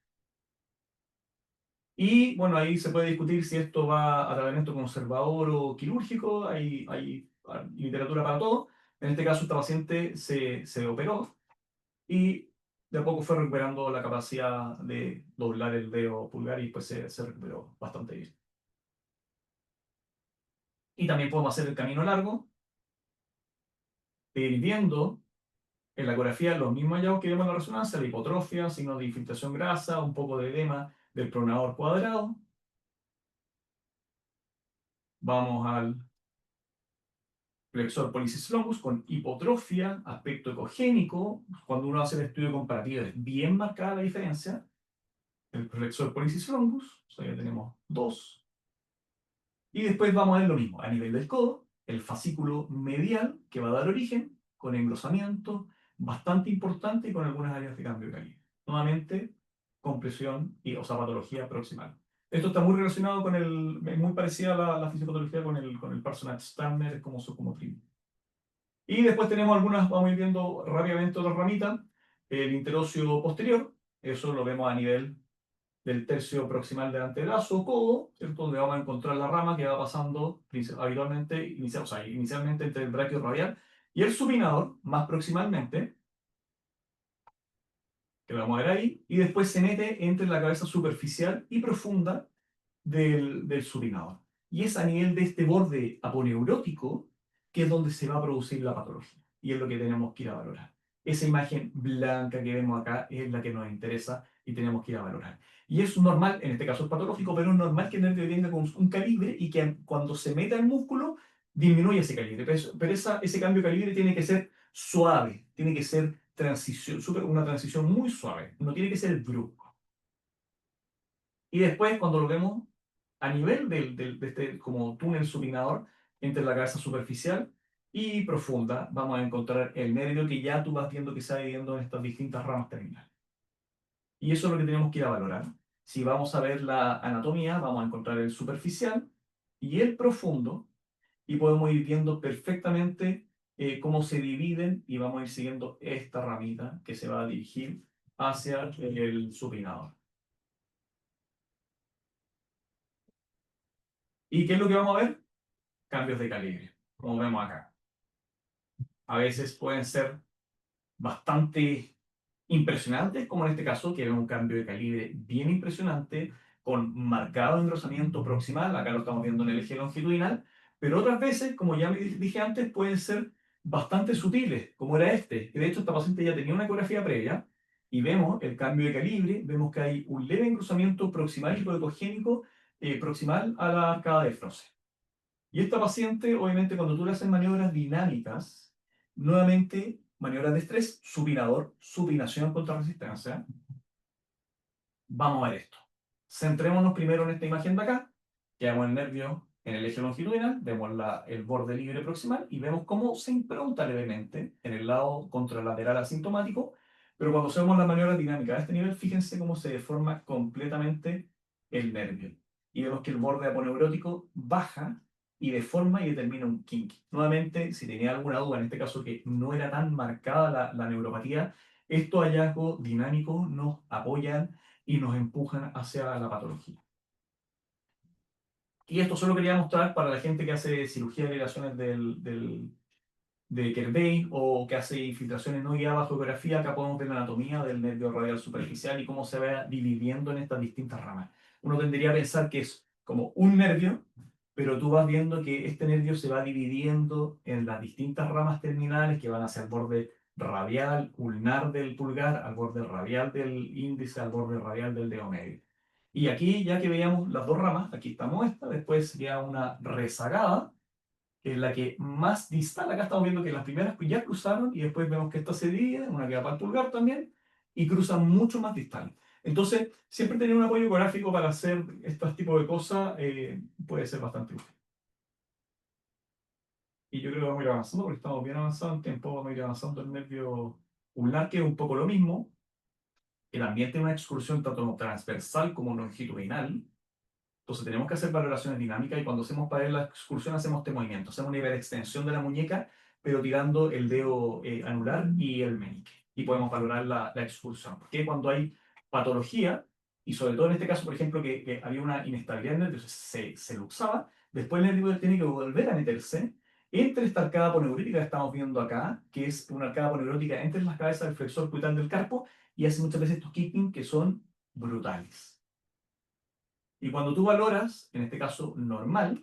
Y bueno, ahí se puede discutir si esto va a tratamiento conservador o quirúrgico, hay literatura para todo. En este caso, esta paciente se operó y de a poco fue recuperando la capacidad de doblar el dedo pulgar y pues se recuperó bastante bien. Y también podemos hacer el camino largo, viendo en la ecografía los mismos hallazgos que vemos en la resonancia, la hipotrofia, signos de infiltración grasa, un poco de edema del pronador cuadrado. Vamos al flexor pollicis longus con hipotrofia, aspecto ecogénico. Cuando uno hace el estudio comparativo es bien marcada la diferencia. El flexor pollicis longus, o sea, ya tenemos dos. Y después vamos a ver lo mismo, a nivel del codo, el fascículo medial que va a dar origen, con engrosamiento bastante importante y con algunas áreas de cambio de calibre. Nuevamente, compresión y, o sea, patología proximal. Esto está muy relacionado con muy parecida a la fisiopatología con el Parsonage-Turner como subcomotriz. Y después tenemos algunas, vamos a ir viendo rápidamente otras ramitas. El interóseo posterior, eso lo vemos a nivel del tercio proximal delante del brazo, codo, ¿cierto? Donde vamos a encontrar la rama que va pasando habitualmente, o sea, inicialmente entre el braquio radial y el supinador, más proximalmente, que lo vamos a ver ahí, y después se mete entre la cabeza superficial y profunda del supinador. Y es a nivel de este borde aponeurótico que es donde se va a producir la patología. Y es lo que tenemos que ir a valorar. Esa imagen blanca que vemos acá es la que nos interesa y tenemos que ir a valorar. Y es normal, en este caso es patológico, pero es normal que el nervio venga con un calibre y que cuando se meta el músculo disminuya ese calibre. Pero ese cambio de calibre tiene que ser suave, tiene que ser una transición muy suave, no tiene que ser brusco. Y después, cuando lo vemos a nivel de este como túnel supinador entre la cabeza superficial y profunda, vamos a encontrar el nervio que ya tú vas viendo que se va dividiendo en estas distintas ramas terminales. Y eso es lo que tenemos que ir a valorar. Si vamos a ver la anatomía, vamos a encontrar el superficial y el profundo, y podemos ir viendo perfectamente cómo se dividen y vamos a ir siguiendo esta ramita que se va a dirigir hacia el supinador. ¿Y qué es lo que vamos a ver? Cambios de calibre, como vemos acá. A veces pueden ser bastante impresionantes, como en este caso, que vemos un cambio de calibre bien impresionante, con marcado engrosamiento proximal, acá lo estamos viendo en el eje longitudinal, pero otras veces, como ya me dije antes, pueden ser bastante sutiles, como era este, que de hecho esta paciente ya tenía una ecografía previa, y vemos el cambio de calibre, vemos que hay un leve engrosamiento proximal hipodecogénico proximal a la arcada de Froese. Y esta paciente, obviamente, cuando tú le haces maniobras dinámicas, nuevamente maniobras de estrés, supinador, supinación contra resistencia, vamos a ver esto. Centrémonos primero en esta imagen de acá, que vemos el nervio en el eje longitudinal, vemos el borde libre proximal y vemos cómo se impronta levemente en el lado contralateral asintomático, pero cuando hacemos las maniobras dinámicas a este nivel, fíjense cómo se deforma completamente el nervio. Y vemos que el borde aponeurótico baja y deforma y determina un kink. Nuevamente, si tenía alguna duda, en este caso que no era tan marcada la neuropatía, estos hallazgos dinámicos nos apoyan y nos empujan hacia la patología. Y esto solo quería mostrar para la gente que hace cirugía de elevaciones de Kerbein o que hace infiltraciones no guiadas bajo ecografía. Acá podemos ver la anatomía del nervio radial superficial y cómo se va dividiendo en estas distintas ramas. Uno tendría a pensar que es como un nervio, pero tú vas viendo que este nervio se va dividiendo en las distintas ramas terminales que van hacia el borde radial, ulnar del pulgar, al borde radial del índice, al borde radial del dedo medio. Y aquí, ya que veíamos las dos ramas, aquí estamos esta, después sería una rezagada, que es la que más distal. Acá estamos viendo que las primeras ya cruzaron y después vemos que esta se divide, una que va para el pulgar también, y cruzan mucho más distal. Entonces, siempre tener un apoyo gráfico para hacer estos tipos de cosas puede ser bastante útil. Y yo creo que vamos a ir avanzando porque estamos bien avanzados en tiempo. Vamos a ir avanzando el nervio ulnar, que es un poco lo mismo, que también tiene una excursión tanto transversal como longitudinal. Entonces tenemos que hacer valoraciones dinámicas y cuando hacemos para la excursión hacemos este movimiento. Hacemos una hiperextensión de la muñeca, pero tirando el dedo anular y el meñique. Y podemos valorar la excursión. Porque cuando hay patología, y sobre todo en este caso, por ejemplo, que había una inestabilidad en el nervio, se luxaba, después el nervio tiene que volver a meterse entre esta arcada aponeurótica que estamos viendo acá, que es una arcada aponeurótica entre las cabezas del flexor cubital del carpo, y hace muchas veces estos kicking que son brutales. Y cuando tú valoras, en este caso normal,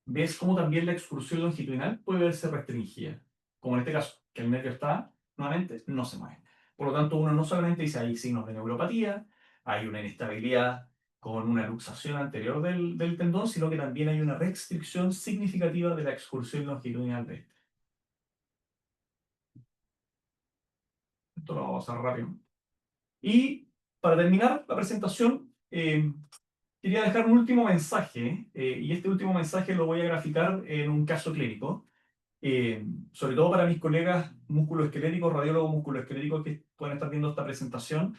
ves cómo también la excursión longitudinal puede verse restringida. Como en este caso, que el nervio está, nuevamente, no se mueve. Por lo tanto, uno no solamente dice hay signos de neuropatía, hay una inestabilidad con una luxación anterior del tendón, sino que también hay una restricción significativa de la excursión longitudinal de este. Esto lo vamos a pasar rápido. Y para terminar la presentación, quería dejar un último mensaje, y este último mensaje lo voy a graficar en un caso clínico, sobre todo para mis colegas musculoesqueléticos, radiólogos musculoesqueléticos que pueden estar viendo esta presentación.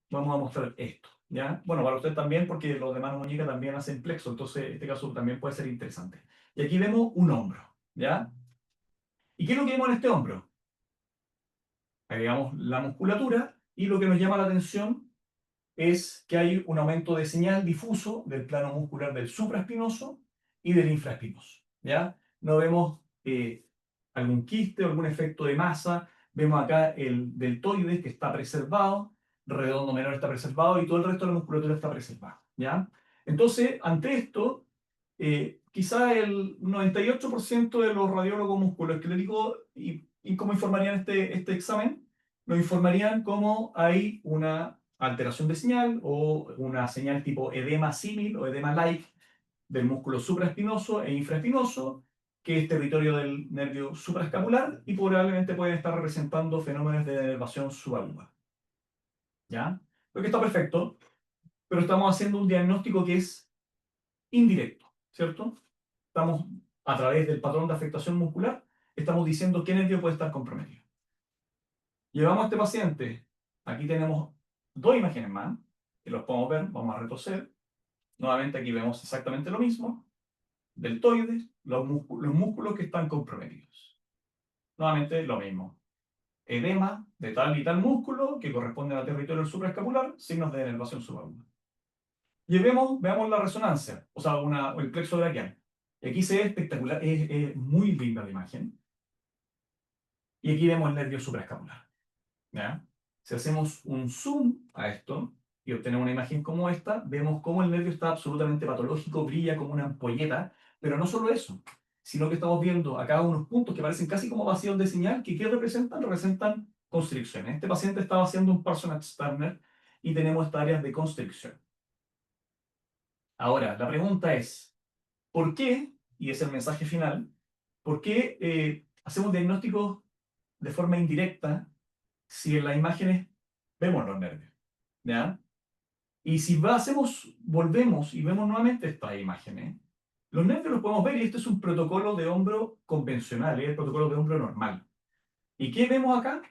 vamos a mostrar esto, ¿ya? Bueno, para usted también, porque los de mano muñeca también hacen plexo, entonces este caso también puede ser interesante. Y aquí vemos un hombro, ¿ya? ¿Y qué es lo que vemos en este hombro? Agregamos la musculatura y lo que nos llama la atención es que hay un aumento de señal difuso del plano muscular del supraespinoso y del infraespinoso, ¿ya? No vemos algún quiste o algún efecto de masa. Vemos acá el deltoides que está preservado, redondo menor está preservado y todo el resto de la musculatura está preservada, ¿ya? Entonces, ante esto, quizá el 98% de los radiólogos musculoesqueléticos, y cómo informarían este examen, nos informarían cómo hay una alteración de señal o una señal tipo edema símil o edema-like del músculo supraespinoso e infraespinoso, que es territorio del nervio supraescapular y probablemente pueden estar representando fenómenos de denervación subaguda. ¿Ya? Lo que está perfecto, pero estamos haciendo un diagnóstico que es indirecto, ¿cierto? Estamos, a través del patrón de afectación muscular, estamos diciendo qué nervio puede estar comprometido. Llevamos a este paciente, aquí tenemos dos imágenes más, que los podemos ver, vamos a retroceder. Nuevamente aquí vemos exactamente lo mismo, deltoides, los músculos que están comprometidos. Nuevamente lo mismo, edema de tal y tal músculo que corresponde al territorio supraescapular, signos de denervación subaguda. Veamos la resonancia, o sea, el plexo braquial. Y aquí se ve espectacular, es muy linda la imagen. Y aquí vemos el nervio supraescapular. ¿Ya? Si hacemos un zoom a esto y obtenemos una imagen como esta, vemos cómo el nervio está absolutamente patológico, brilla como una ampolleta, pero no solo eso, sino que estamos viendo acá unos puntos que parecen casi como vacíos de señal, que ¿qué representan? Representan constricciones. Este paciente estaba haciendo un Parsonage Turner y tenemos estas áreas de constricción. Ahora, la pregunta es, ¿por qué, y es el mensaje final, por qué hacemos diagnósticos de forma indirecta si en las imágenes vemos los nervios? ¿Ya? Y si volvemos y vemos nuevamente estas imágenes, los nervios los podemos ver y este es un protocolo de hombro convencional, es el protocolo de hombro normal. ¿Y qué vemos acá?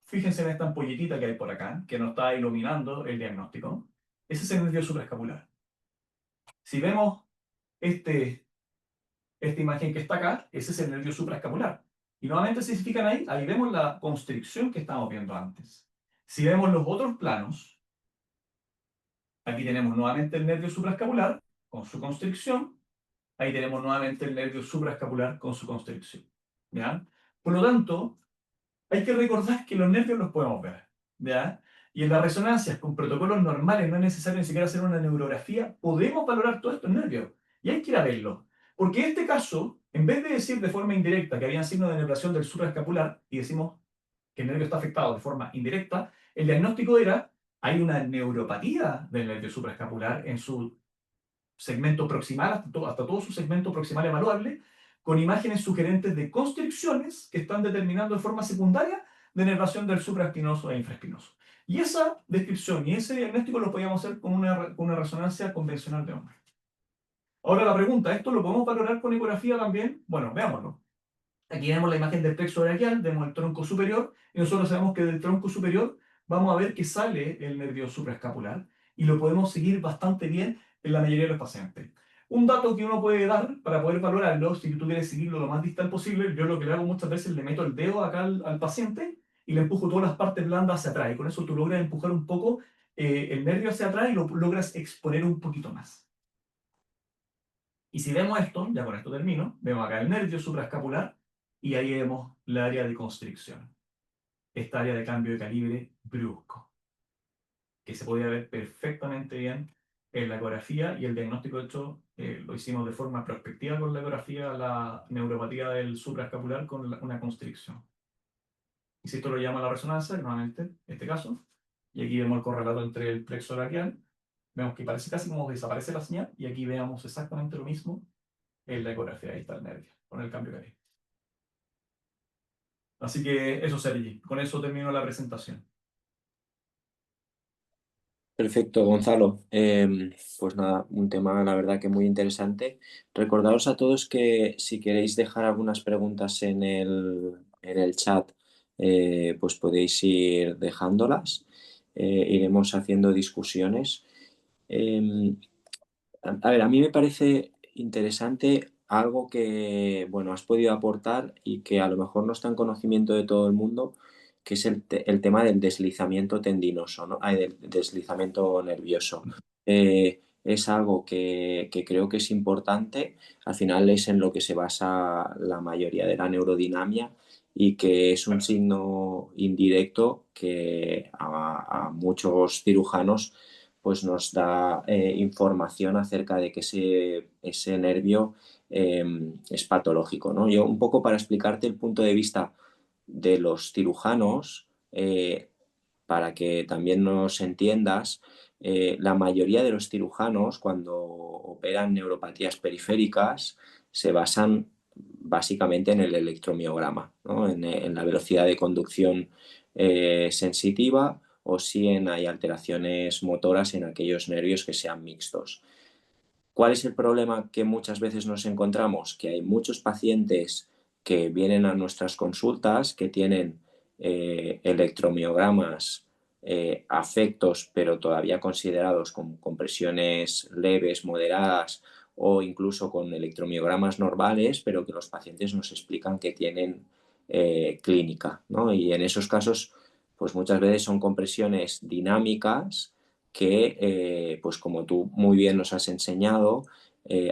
Fíjense en esta ampolletita que hay por acá, que nos está iluminando el diagnóstico. Ese es el nervio supraescapular. Si vemos este, esta imagen que está acá, ese es el nervio supraescapular. Y nuevamente, si se fijan ahí vemos la constricción que estábamos viendo antes. Si vemos los otros planos, aquí tenemos nuevamente el nervio supraescapular con su constricción. Ahí tenemos nuevamente el nervio supraescapular con su constricción. ¿Ya? Por lo tanto, hay que recordar que los nervios los podemos ver. ¿Ya? Y en las resonancias con protocolos normales, no es necesario ni siquiera hacer una neurografía, podemos valorar todos estos nervios. Y hay que ir a verlos. Porque en este caso, en vez de decir de forma indirecta que había signos de nervación del supraescapular y decimos que el nervio está afectado de forma indirecta, el diagnóstico era, hay una neuropatía del nervio supraescapular en su segmento proximal, hasta todo su segmento proximal evaluable, con imágenes sugerentes de constricciones que están determinando de forma secundaria denervación del supraespinoso e infraespinoso. Y esa descripción y ese diagnóstico lo podíamos hacer con una resonancia convencional de hombre. Ahora la pregunta, ¿esto lo podemos valorar con ecografía también? Bueno, veámoslo. Aquí vemos la imagen del plexo braquial, vemos el tronco superior, y nosotros sabemos que del tronco superior vamos a ver que sale el nervio supraescapular, y lo podemos seguir bastante bien en la mayoría de los pacientes. Un dato que uno puede dar para poder valorarlo, si tú quieres seguirlo lo más distal posible, yo lo que le hago muchas veces, le meto el dedo acá al paciente y le empujo todas las partes blandas hacia atrás, y con eso tú logras empujar un poco el nervio hacia atrás y lo logras exponer un poquito más. Y si vemos esto, ya con esto termino, vemos acá el nervio supraescapular y ahí vemos la área de constricción, esta área de cambio de calibre brusco, que se podía ver perfectamente bien en la ecografía y el diagnóstico hecho lo hicimos de forma prospectiva con la ecografía, la neuropatía del supraescapular con una constricción. Y si esto lo llama la resonancia, nuevamente, este caso, y aquí vemos el correlato entre el plexo braquial, vemos que parece casi como desaparece la señal y aquí veamos exactamente lo mismo en la ecografía, ahí está el nervio, con el cambio de calibre. Así que eso, Sergi. Con eso termino la presentación. Perfecto, Gonzalo. Pues nada, un tema la verdad que muy interesante. Recordaros a todos que si queréis dejar algunas preguntas en el chat, pues podéis ir dejándolas. iremos haciendo discusiones. Eh, a ver, a mí me parece interesante algo que, bueno, has podido aportar y que a lo mejor no está en conocimiento de todo el mundo, que es el tema del deslizamiento tendinoso, ¿no? Del deslizamiento nervioso. Es algo que creo que es importante, al final es en lo que se basa la mayoría de la neurodinamia y que es un signo indirecto que a muchos cirujanos pues nos da información acerca de que ese nervio es patológico, ¿no? Yo un poco para explicarte el punto de vista de los cirujanos, para que también nos entiendas, la mayoría de los cirujanos cuando operan neuropatías periféricas se basan básicamente en el electromiograma, ¿no? En la velocidad de conducción sensitiva o si hay alteraciones motoras en aquellos nervios que sean mixtos. ¿Cuál es el problema que muchas veces nos encontramos? Que hay muchos pacientes que vienen a nuestras consultas que tienen electromiogramas afectos, pero todavía considerados con compresiones leves, moderadas o incluso con electromiogramas normales, pero que los pacientes nos explican que tienen clínica, ¿no? Y en esos casos, pues muchas veces son compresiones dinámicas que, pues como tú muy bien nos has enseñado,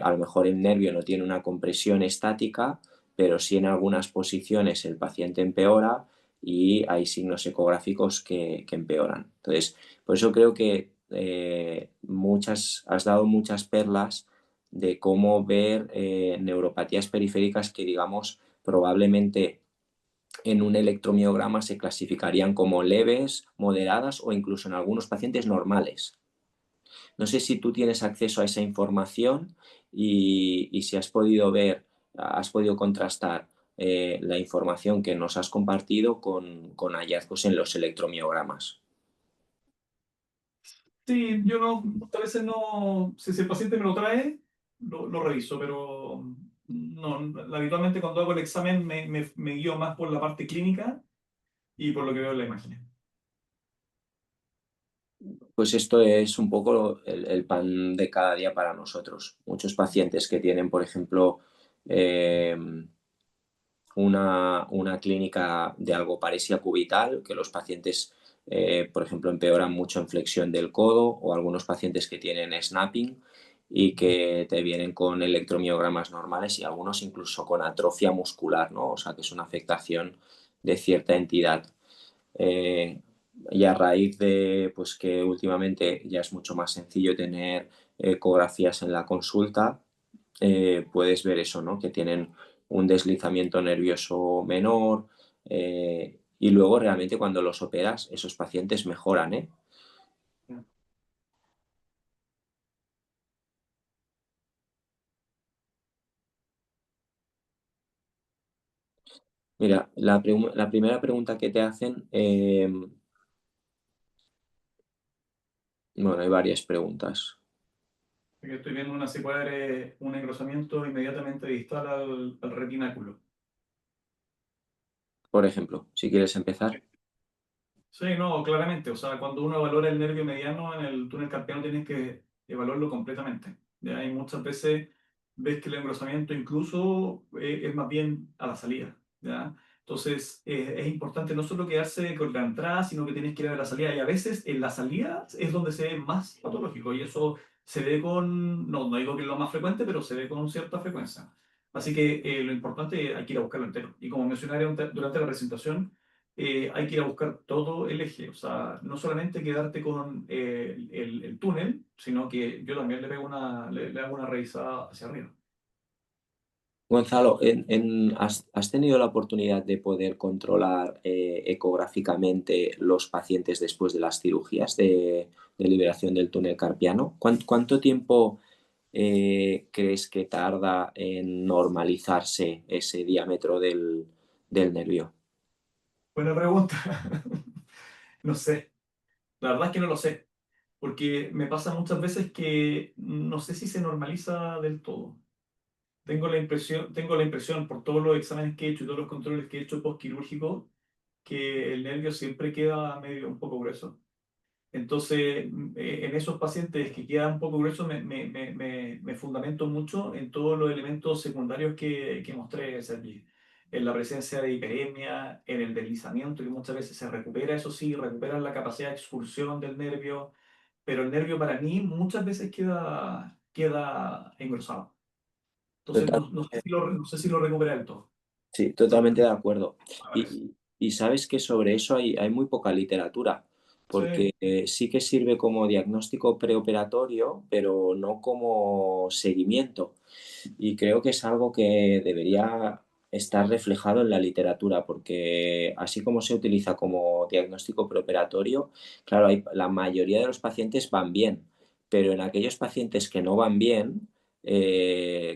a lo mejor el nervio no tiene una compresión estática, pero sí en algunas posiciones el paciente empeora y hay signos ecográficos que empeoran. Entonces, por eso creo que has dado muchas perlas de cómo ver neuropatías periféricas que, digamos, probablemente en un electromiograma se clasificarían como leves, moderadas o incluso en algunos pacientes normales. No sé si tú tienes acceso a esa información y si has podido ver, has podido contrastar la información que nos has compartido con hallazgos en los electromiogramas. Sí, yo no, a veces no, si el paciente me lo trae, lo reviso, pero no, habitualmente cuando hago el examen me guío más por la parte clínica y por lo que veo en la imagen. Pues esto es un poco el pan de cada día para nosotros. Muchos pacientes que tienen, por ejemplo, eh, una clínica de algoparesia cubital, que los pacientes, por ejemplo, empeoran mucho en flexión del codo, o algunos pacientes que tienen snapping y que te vienen con electromiogramas normales y algunos incluso con atrofia muscular, ¿no? O sea, que es una afectación de cierta entidad. Eh, y a raíz de pues que últimamente ya es mucho más sencillo tener ecografías en la consulta, puedes ver eso, ¿no? Que tienen un deslizamiento nervioso menor y luego realmente cuando los operas, esos pacientes mejoran, ¿eh? Mira, la primera pregunta que te hacen, bueno, hay varias preguntas. Porque estoy viendo una secuela de un engrosamiento inmediatamente distal al retináculo. Por ejemplo, si quieres empezar. Sí, no, claramente. O sea, cuando uno valora el nervio mediano en el túnel carpiano, tienes que evaluarlo completamente. ¿Ya? Y muchas veces ves que el engrosamiento incluso es más bien a la salida. ¿Ya? Entonces, es importante no solo quedarse con la entrada, sino que tienes que ir a la salida. Y a veces en la salida es donde se ve más patológico. Y eso se ve con, no digo que es lo más frecuente, pero se ve con cierta frecuencia. Así que lo importante es hay que ir a buscarlo entero. Y como mencioné durante la presentación, hay que ir a buscar todo el eje, o sea, no solamente quedarte con el túnel, sino que yo también le hago una revisada hacia arriba. Gonzalo, ¿has tenido la oportunidad de poder controlar ecográficamente los pacientes después de las cirugías de liberación del túnel carpiano? ¿Cuánto tiempo crees que tarda en normalizarse ese diámetro del nervio? Buena pregunta. No sé, la verdad es que no lo sé, porque me pasa muchas veces que no sé si se normaliza del todo. Tengo la impresión por todos los exámenes que he hecho y todos los controles que he hecho postquirúrgicos, que el nervio siempre queda medio un poco grueso. Entonces, en esos pacientes que quedan un poco gruesos, me fundamento mucho en todos los elementos secundarios que mostré, Sergi. En la presencia de hiperemia, en el deslizamiento, que muchas veces se recupera, eso sí, recuperan la capacidad de expulsión del nervio, pero el nervio para mí muchas veces queda engrosado. Entonces, Total, no sé si lo recupera del todo. sí, totalmente de acuerdo. Me parece. Y sabes que sobre eso hay muy poca literatura, Sí, porque sí que sirve como diagnóstico preoperatorio, pero no como seguimiento. Y creo que es algo que debería estar reflejado en la literatura, porque así como se utiliza como diagnóstico preoperatorio, claro, la mayoría de los pacientes van bien, pero en aquellos pacientes que no van bien,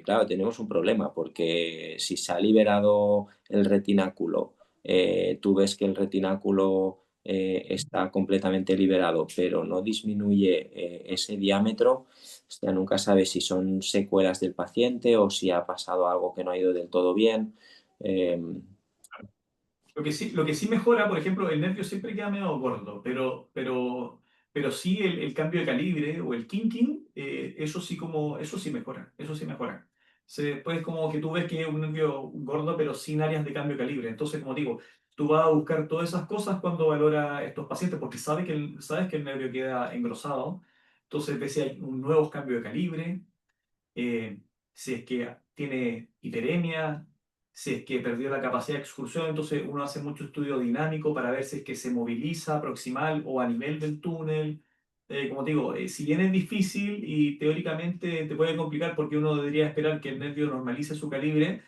claro, tenemos un problema, porque si se ha liberado el retináculo, tú ves que el retináculo está completamente liberado, pero no disminuye ese diámetro. Hostia, nunca sabes si son secuelas del paciente o si ha pasado algo que no ha ido del todo bien. Eh, lo que sí mejora, por ejemplo, el nervio siempre queda medio gordo, pero sí el cambio de calibre o el kinking, eso sí mejora, eso sí mejora. Pues como que tú ves que es un nervio gordo, pero sin áreas de cambio de calibre. Entonces, como digo, tú vas a buscar todas esas cosas cuando valora a estos pacientes, porque sabes que el nervio queda engrosado. Entonces, ves si hay un nuevo cambio de calibre, eh, si es que tiene hiperemia, si es que perdió la capacidad de excursión, entonces uno hace mucho estudio dinámico para ver si es que se moviliza proximal o a nivel del túnel. Como te digo, si bien es difícil y teóricamente te puede complicar porque uno debería esperar que el nervio normalice su calibre,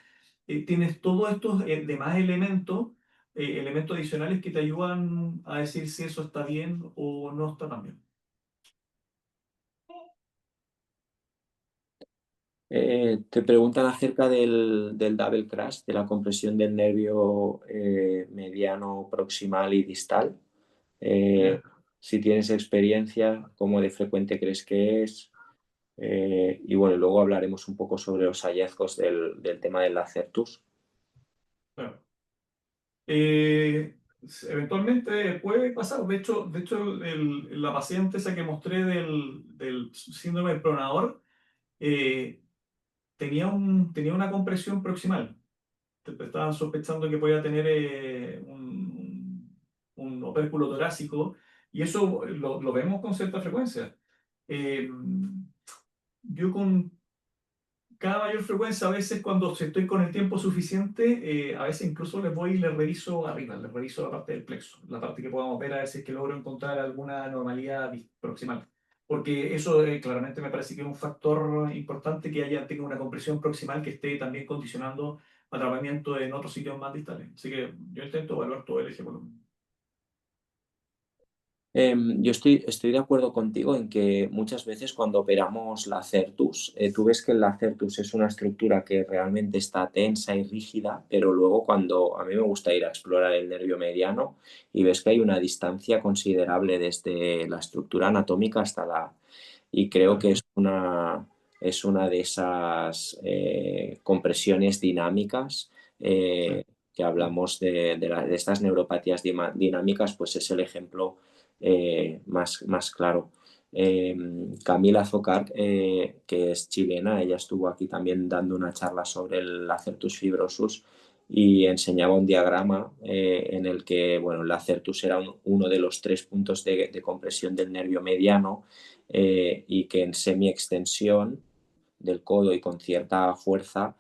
tienes todos estos demás elementos adicionales que te ayudan a decir si eso está bien o no está tan bien. te preguntan acerca del double crash, de la compresión del nervio mediano, proximal y distal. Eh, ¿Ya? si tienes experiencia, cómo de frecuente crees que es. Y bueno, luego hablaremos un poco sobre los hallazgos del tema del Lacertus. Claro. Eh, Eventualmente puede pasar. De hecho la paciente esa que mostré del síndrome del pronador eh, tenía una compresión proximal. Estaban sospechando que podía tener un opérculo torácico y eso lo vemos con cierta frecuencia. Eh, yo con cada mayor frecuencia, a veces cuando estoy con el tiempo suficiente, a veces incluso les voy y les reviso arriba, les reviso la parte del plexo, la parte que podamos ver, a veces que logro encontrar alguna normalidad proximal. Porque eso claramente me parece que es un factor importante que tenga una compresión proximal que esté también condicionando atrapamiento en otros sitios más distales. Así que yo intento evaluar todo el eje volumen. Yo estoy de acuerdo contigo en que muchas veces cuando operamos la certus, tú ves que la certus es una estructura que realmente está tensa y rígida, pero luego cuando a mí me gusta ir a explorar el nervio mediano y ves que hay una distancia considerable desde la estructura anatómica hasta la... Y creo que Claro. es una de esas compresiones dinámicas Sí. que hablamos de estas neuropatías dinámicas, pues es el ejemplo más claro. Eh, Camila Zocar, que es chilena, ella estuvo aquí también dando una charla sobre el Acertus fibrosus y enseñaba un diagrama en el que bueno, el Acertus era uno de los tres puntos de compresión del nervio mediano y que en semi-extensión del codo y con cierta fuerza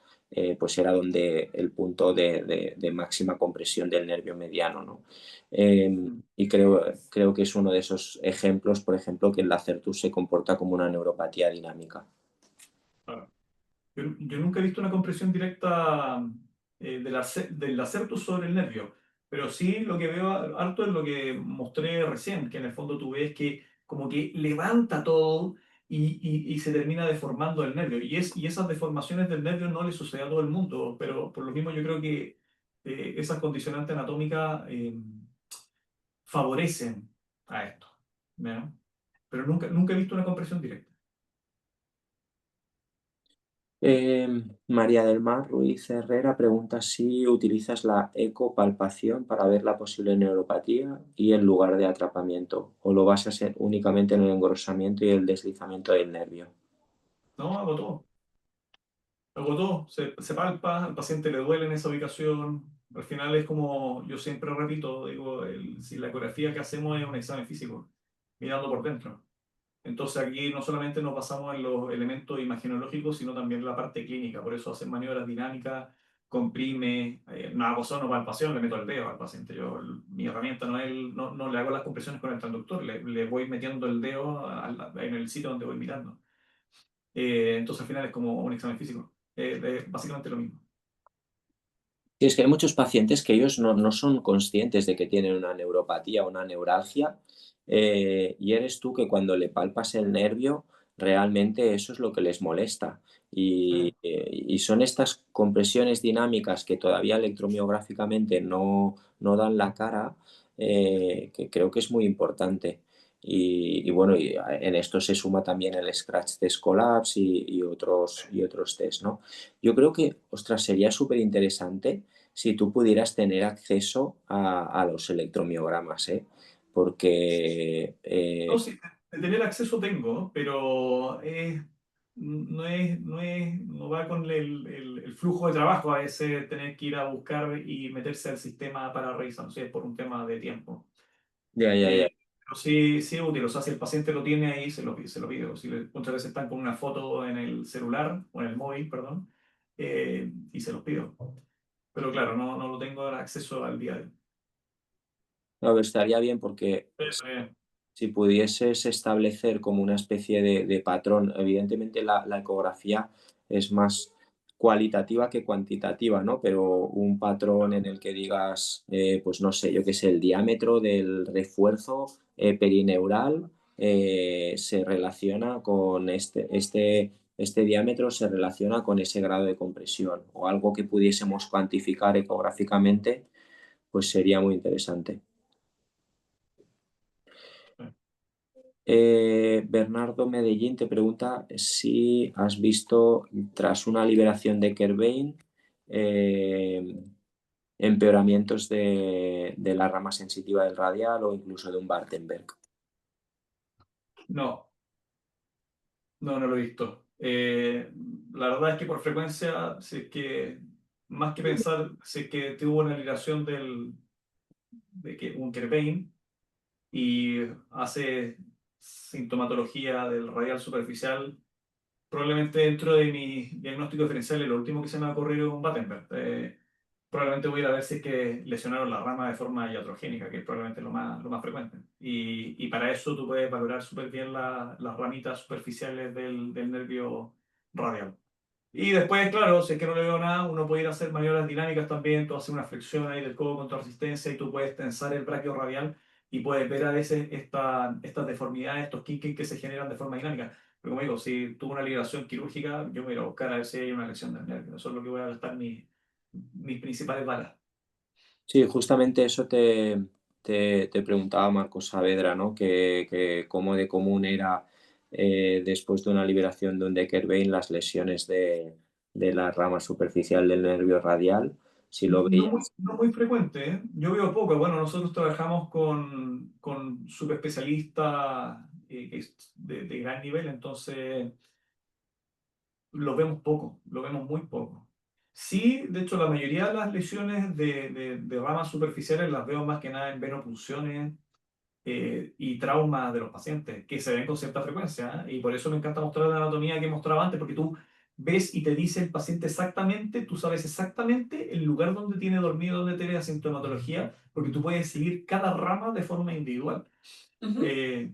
pues era donde el punto de máxima compresión del nervio mediano, ¿no? Y creo que es uno de esos ejemplos, por ejemplo, que el Lacertus se comporta como una neuropatía dinámica. Claro. Yo nunca he visto una compresión directa del acertus sobre el nervio, pero sí lo que veo harto es lo que mostré recién, que en el fondo tú ves que como que levanta todo y se termina deformando el nervio. Y esas deformaciones del nervio no le sucede a todo el mundo, pero por lo mismo yo creo que esas condicionantes anatómicas favorecen a esto, ¿no? Pero nunca he visto una compresión directa. María del Mar Ruiz Herrera pregunta si utilizas la ecopalpación para ver la posible neuropatía y el lugar de atrapamiento, o lo basas únicamente en el engrosamiento y el deslizamiento del nervio. No, hago todo. Hago todo. Se palpa, al paciente le duele en esa ubicación. Al final es como yo siempre repito, digo, si la ecografía que hacemos es un examen físico, mirando por dentro. Entonces aquí no solamente nos basamos en los elementos imagenológicos, sino también en la parte clínica. Por eso hacen maniobras dinámicas, comprime, nada cosa no palpación, le meto el dedo al paciente. Mi herramienta no es no le hago las compresiones con el transductor, le voy metiendo el dedo en el sitio donde voy mirando. Entonces al final es como un examen físico. Básicamente lo mismo. Y es que hay muchos pacientes que ellos no son conscientes de que tienen una neuropatía o una neuralgia, y eres tú que cuando le palpas el nervio, realmente eso es lo que les molesta. Y son estas compresiones dinámicas que todavía electromiográficamente no dan la cara, que creo que es muy importante. Y bueno, y en esto se suma también el Scratch Test Collapse y otros test, ¿no? Yo creo que, ostras, sería súper interesante si tú pudieras tener acceso a los electromiogramas, ¿eh? Porque, No, sí, de tener acceso tengo, pero no va con el flujo de trabajo a veces tener que ir a buscar y meterse al sistema para revisar, no sé, por un tema de tiempo. ya, ya, ya. Pero sí es útil, o sea, si el paciente lo tiene ahí, se lo pido. Muchas veces están con una foto en el celular, o en el móvil, perdón, y se los pido. Pero claro, no lo tengo acceso al día de hoy. No, estaría bien porque Eh, si pudieses establecer como una especie de patrón, evidentemente la ecografía es más cualitativa que cuantitativa, ¿no? Pero un patrón en el que digas, pues no sé, yo qué sé, el diámetro del refuerzo perineural se relaciona con este diámetro se relaciona con ese grado de compresión, o algo que pudiésemos cuantificar ecográficamente, pues sería muy interesante. Bernardo Medellín te pregunta si has visto, tras una liberación de Kerbein, eh, empeoramientos de la rama sensitiva del radial o incluso de un Bartenberg. no, no lo he visto. La verdad es que por frecuencia, si es que, más que pensar, si es que tuvo una liberación de que un Kerbein y hace sintomatología del radial superficial, probablemente dentro de mi diagnóstico diferencial, lo último que se me va a ocurrir es un Battenberg. Probablemente voy a ir a ver si es que lesionaron la rama de forma iatrogénica, que es probablemente lo más frecuente. Y para eso tú puedes valorar súper bien las ramitas superficiales del nervio radial. Y después, claro, si es que no le veo nada, uno puede ir a hacer maniobras dinámicas también, tú haces una flexión ahí del codo contra resistencia y tú puedes tensar el braquio radial y puedes ver a veces estas deformidades, estos kinks que se generan de forma dinámica. Pero como digo, si tuvo una liberación quirúrgica, yo me voy a ir a buscar a ver si hay una lesión del nervio. Eso es lo que voy a gastar mis principales balas. Sí, justamente eso te preguntaba Marcos Saavedra, ¿no? Que cómo de común era, después de una liberación de un Deckerbein, las lesiones de la rama superficial del nervio radial, si lo veías. No muy frecuente, ¿eh? Yo veo poco. Bueno, nosotros trabajamos con subespecialistas que es de gran nivel, entonces lo vemos poco, lo vemos muy poco. Sí, de hecho, la mayoría de las lesiones de ramas superficiales las veo más que nada en venopunciones y traumas de los pacientes, que se ven con cierta frecuencia, ¿eh? Y por eso me encanta mostrar la anatomía que mostraba antes, porque tú ves y te dice el paciente exactamente, tú sabes exactamente el lugar donde tiene dormido, donde tiene la sintomatología, porque tú puedes seguir cada rama de forma individual. Ujú. Eh,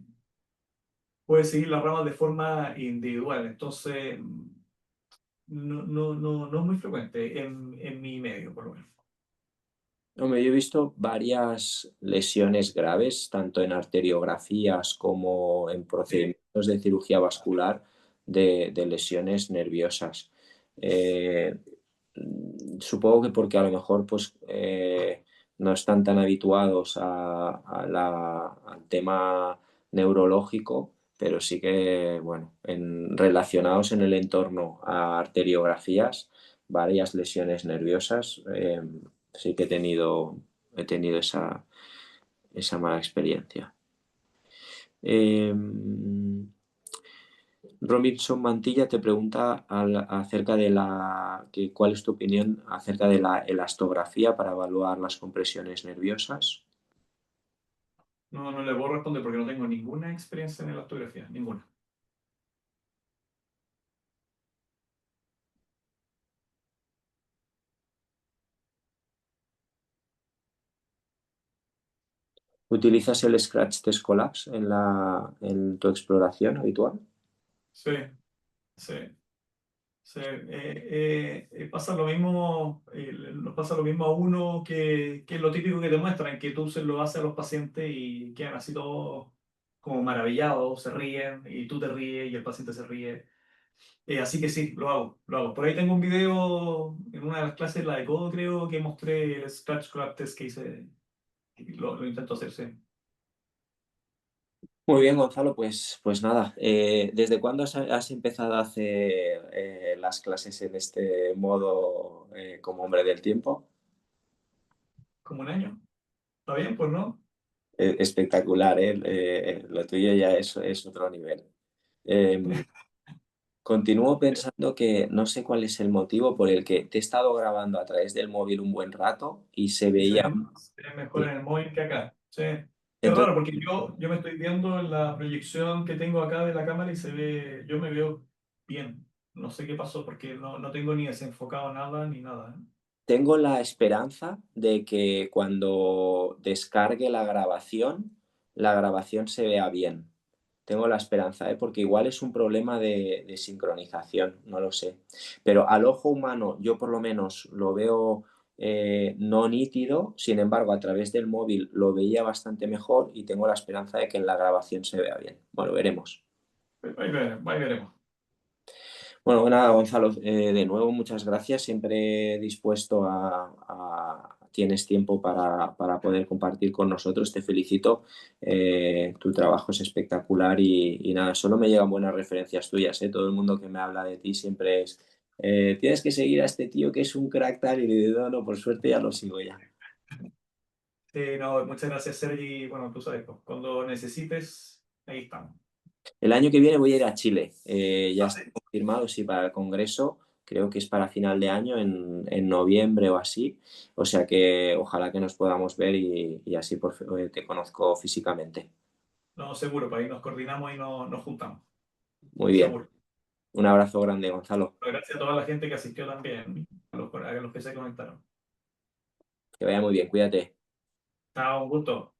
Puedes seguir las ramas de forma individual. Entonces, no es muy frecuente en mi medio, por lo menos. Hombre, yo he visto varias lesiones graves, tanto en arteriografías como en Sí. procedimientos de cirugía vascular, de lesiones nerviosas. Eh, Supongo que porque a lo mejor pues, no están tan habituados al tema neurológico, pero sí que, bueno, relacionados en el entorno a arteriografías, varias lesiones nerviosas, sí que he tenido esa mala experiencia. Eh, Robinson Mantilla te pregunta acerca de cuál es tu opinión acerca de la elastografía para evaluar las compresiones nerviosas. No, no le puedo responder porque no tengo ninguna experiencia en elastografía, ninguna. ¿Utilizas el Scratch Test Collapse en tu exploración habitual? Sí, sí. Sí, pasa lo mismo, nos pasa lo mismo a uno que es lo típico que te muestran, que tú se lo haces a los pacientes y quedan así todos como maravillados, se ríen y tú te ríes y el paciente se ríe. Así que sí, lo hago, lo hago. Por ahí tengo un video en una de las clases, la de codo creo, que mostré el Scratch Club Test que hice, lo intento hacer, sí. Muy bien, Gonzalo, pues nada, ¿desde cuándo has empezado a hacer las clases en este modo como hombre del tiempo? Como un año. ¿Está bien? Pues no. Espectacular, ¿eh? Lo tuyo ya es otro nivel. Eh, Continúo pensando que no sé cuál es el motivo por el que te he estado grabando a través del móvil un buen rato y se Y veía... se ve mejor en el móvil que acá. Sí. Es Entonces, raro porque yo me estoy viendo en la proyección que tengo acá de la cámara y se ve, yo me veo bien. No sé qué pasó porque no tengo ni desenfocado nada ni nada. ¿Eh? tengo la esperanza de que cuando descargue la grabación se vea bien. Tengo la esperanza, ¿eh? Porque igual es un problema de sincronización, no lo sé. Pero al ojo humano yo por lo menos lo veo no nítido, sin embargo a través del móvil lo veía bastante mejor y tengo la esperanza de que en la grabación se vea bien. Bueno, veremos. Ahí veremos. Bueno, nada, Gonzalo, de nuevo muchas gracias. Siempre dispuesto tienes tiempo para poder compartir con nosotros. Te felicito. Tu trabajo es espectacular y nada, solo me llegan buenas referencias tuyas, ¿eh? Todo el mundo que me habla de ti siempre es, tienes que seguir a este tío que es un crack tal y le digo, no, no, por suerte ya lo sigo ya. No, muchas gracias, Sergi. Bueno, tú sabes, pues, cuando necesites, ahí estamos. El año que viene voy a ir a Chile. Ya Ah, está sí. confirmado, sí, para el Congreso. Creo que es para final de año, en noviembre o así. O sea que ojalá que nos podamos ver y así te conozco físicamente. No, seguro, para ahí nos coordinamos y nos juntamos. Muy bien. Seguro. Un abrazo grande, Gonzalo. Gracias a toda la gente que asistió también, a los que se conectaron. Que vaya muy bien. Cuídate. Chao, un gusto.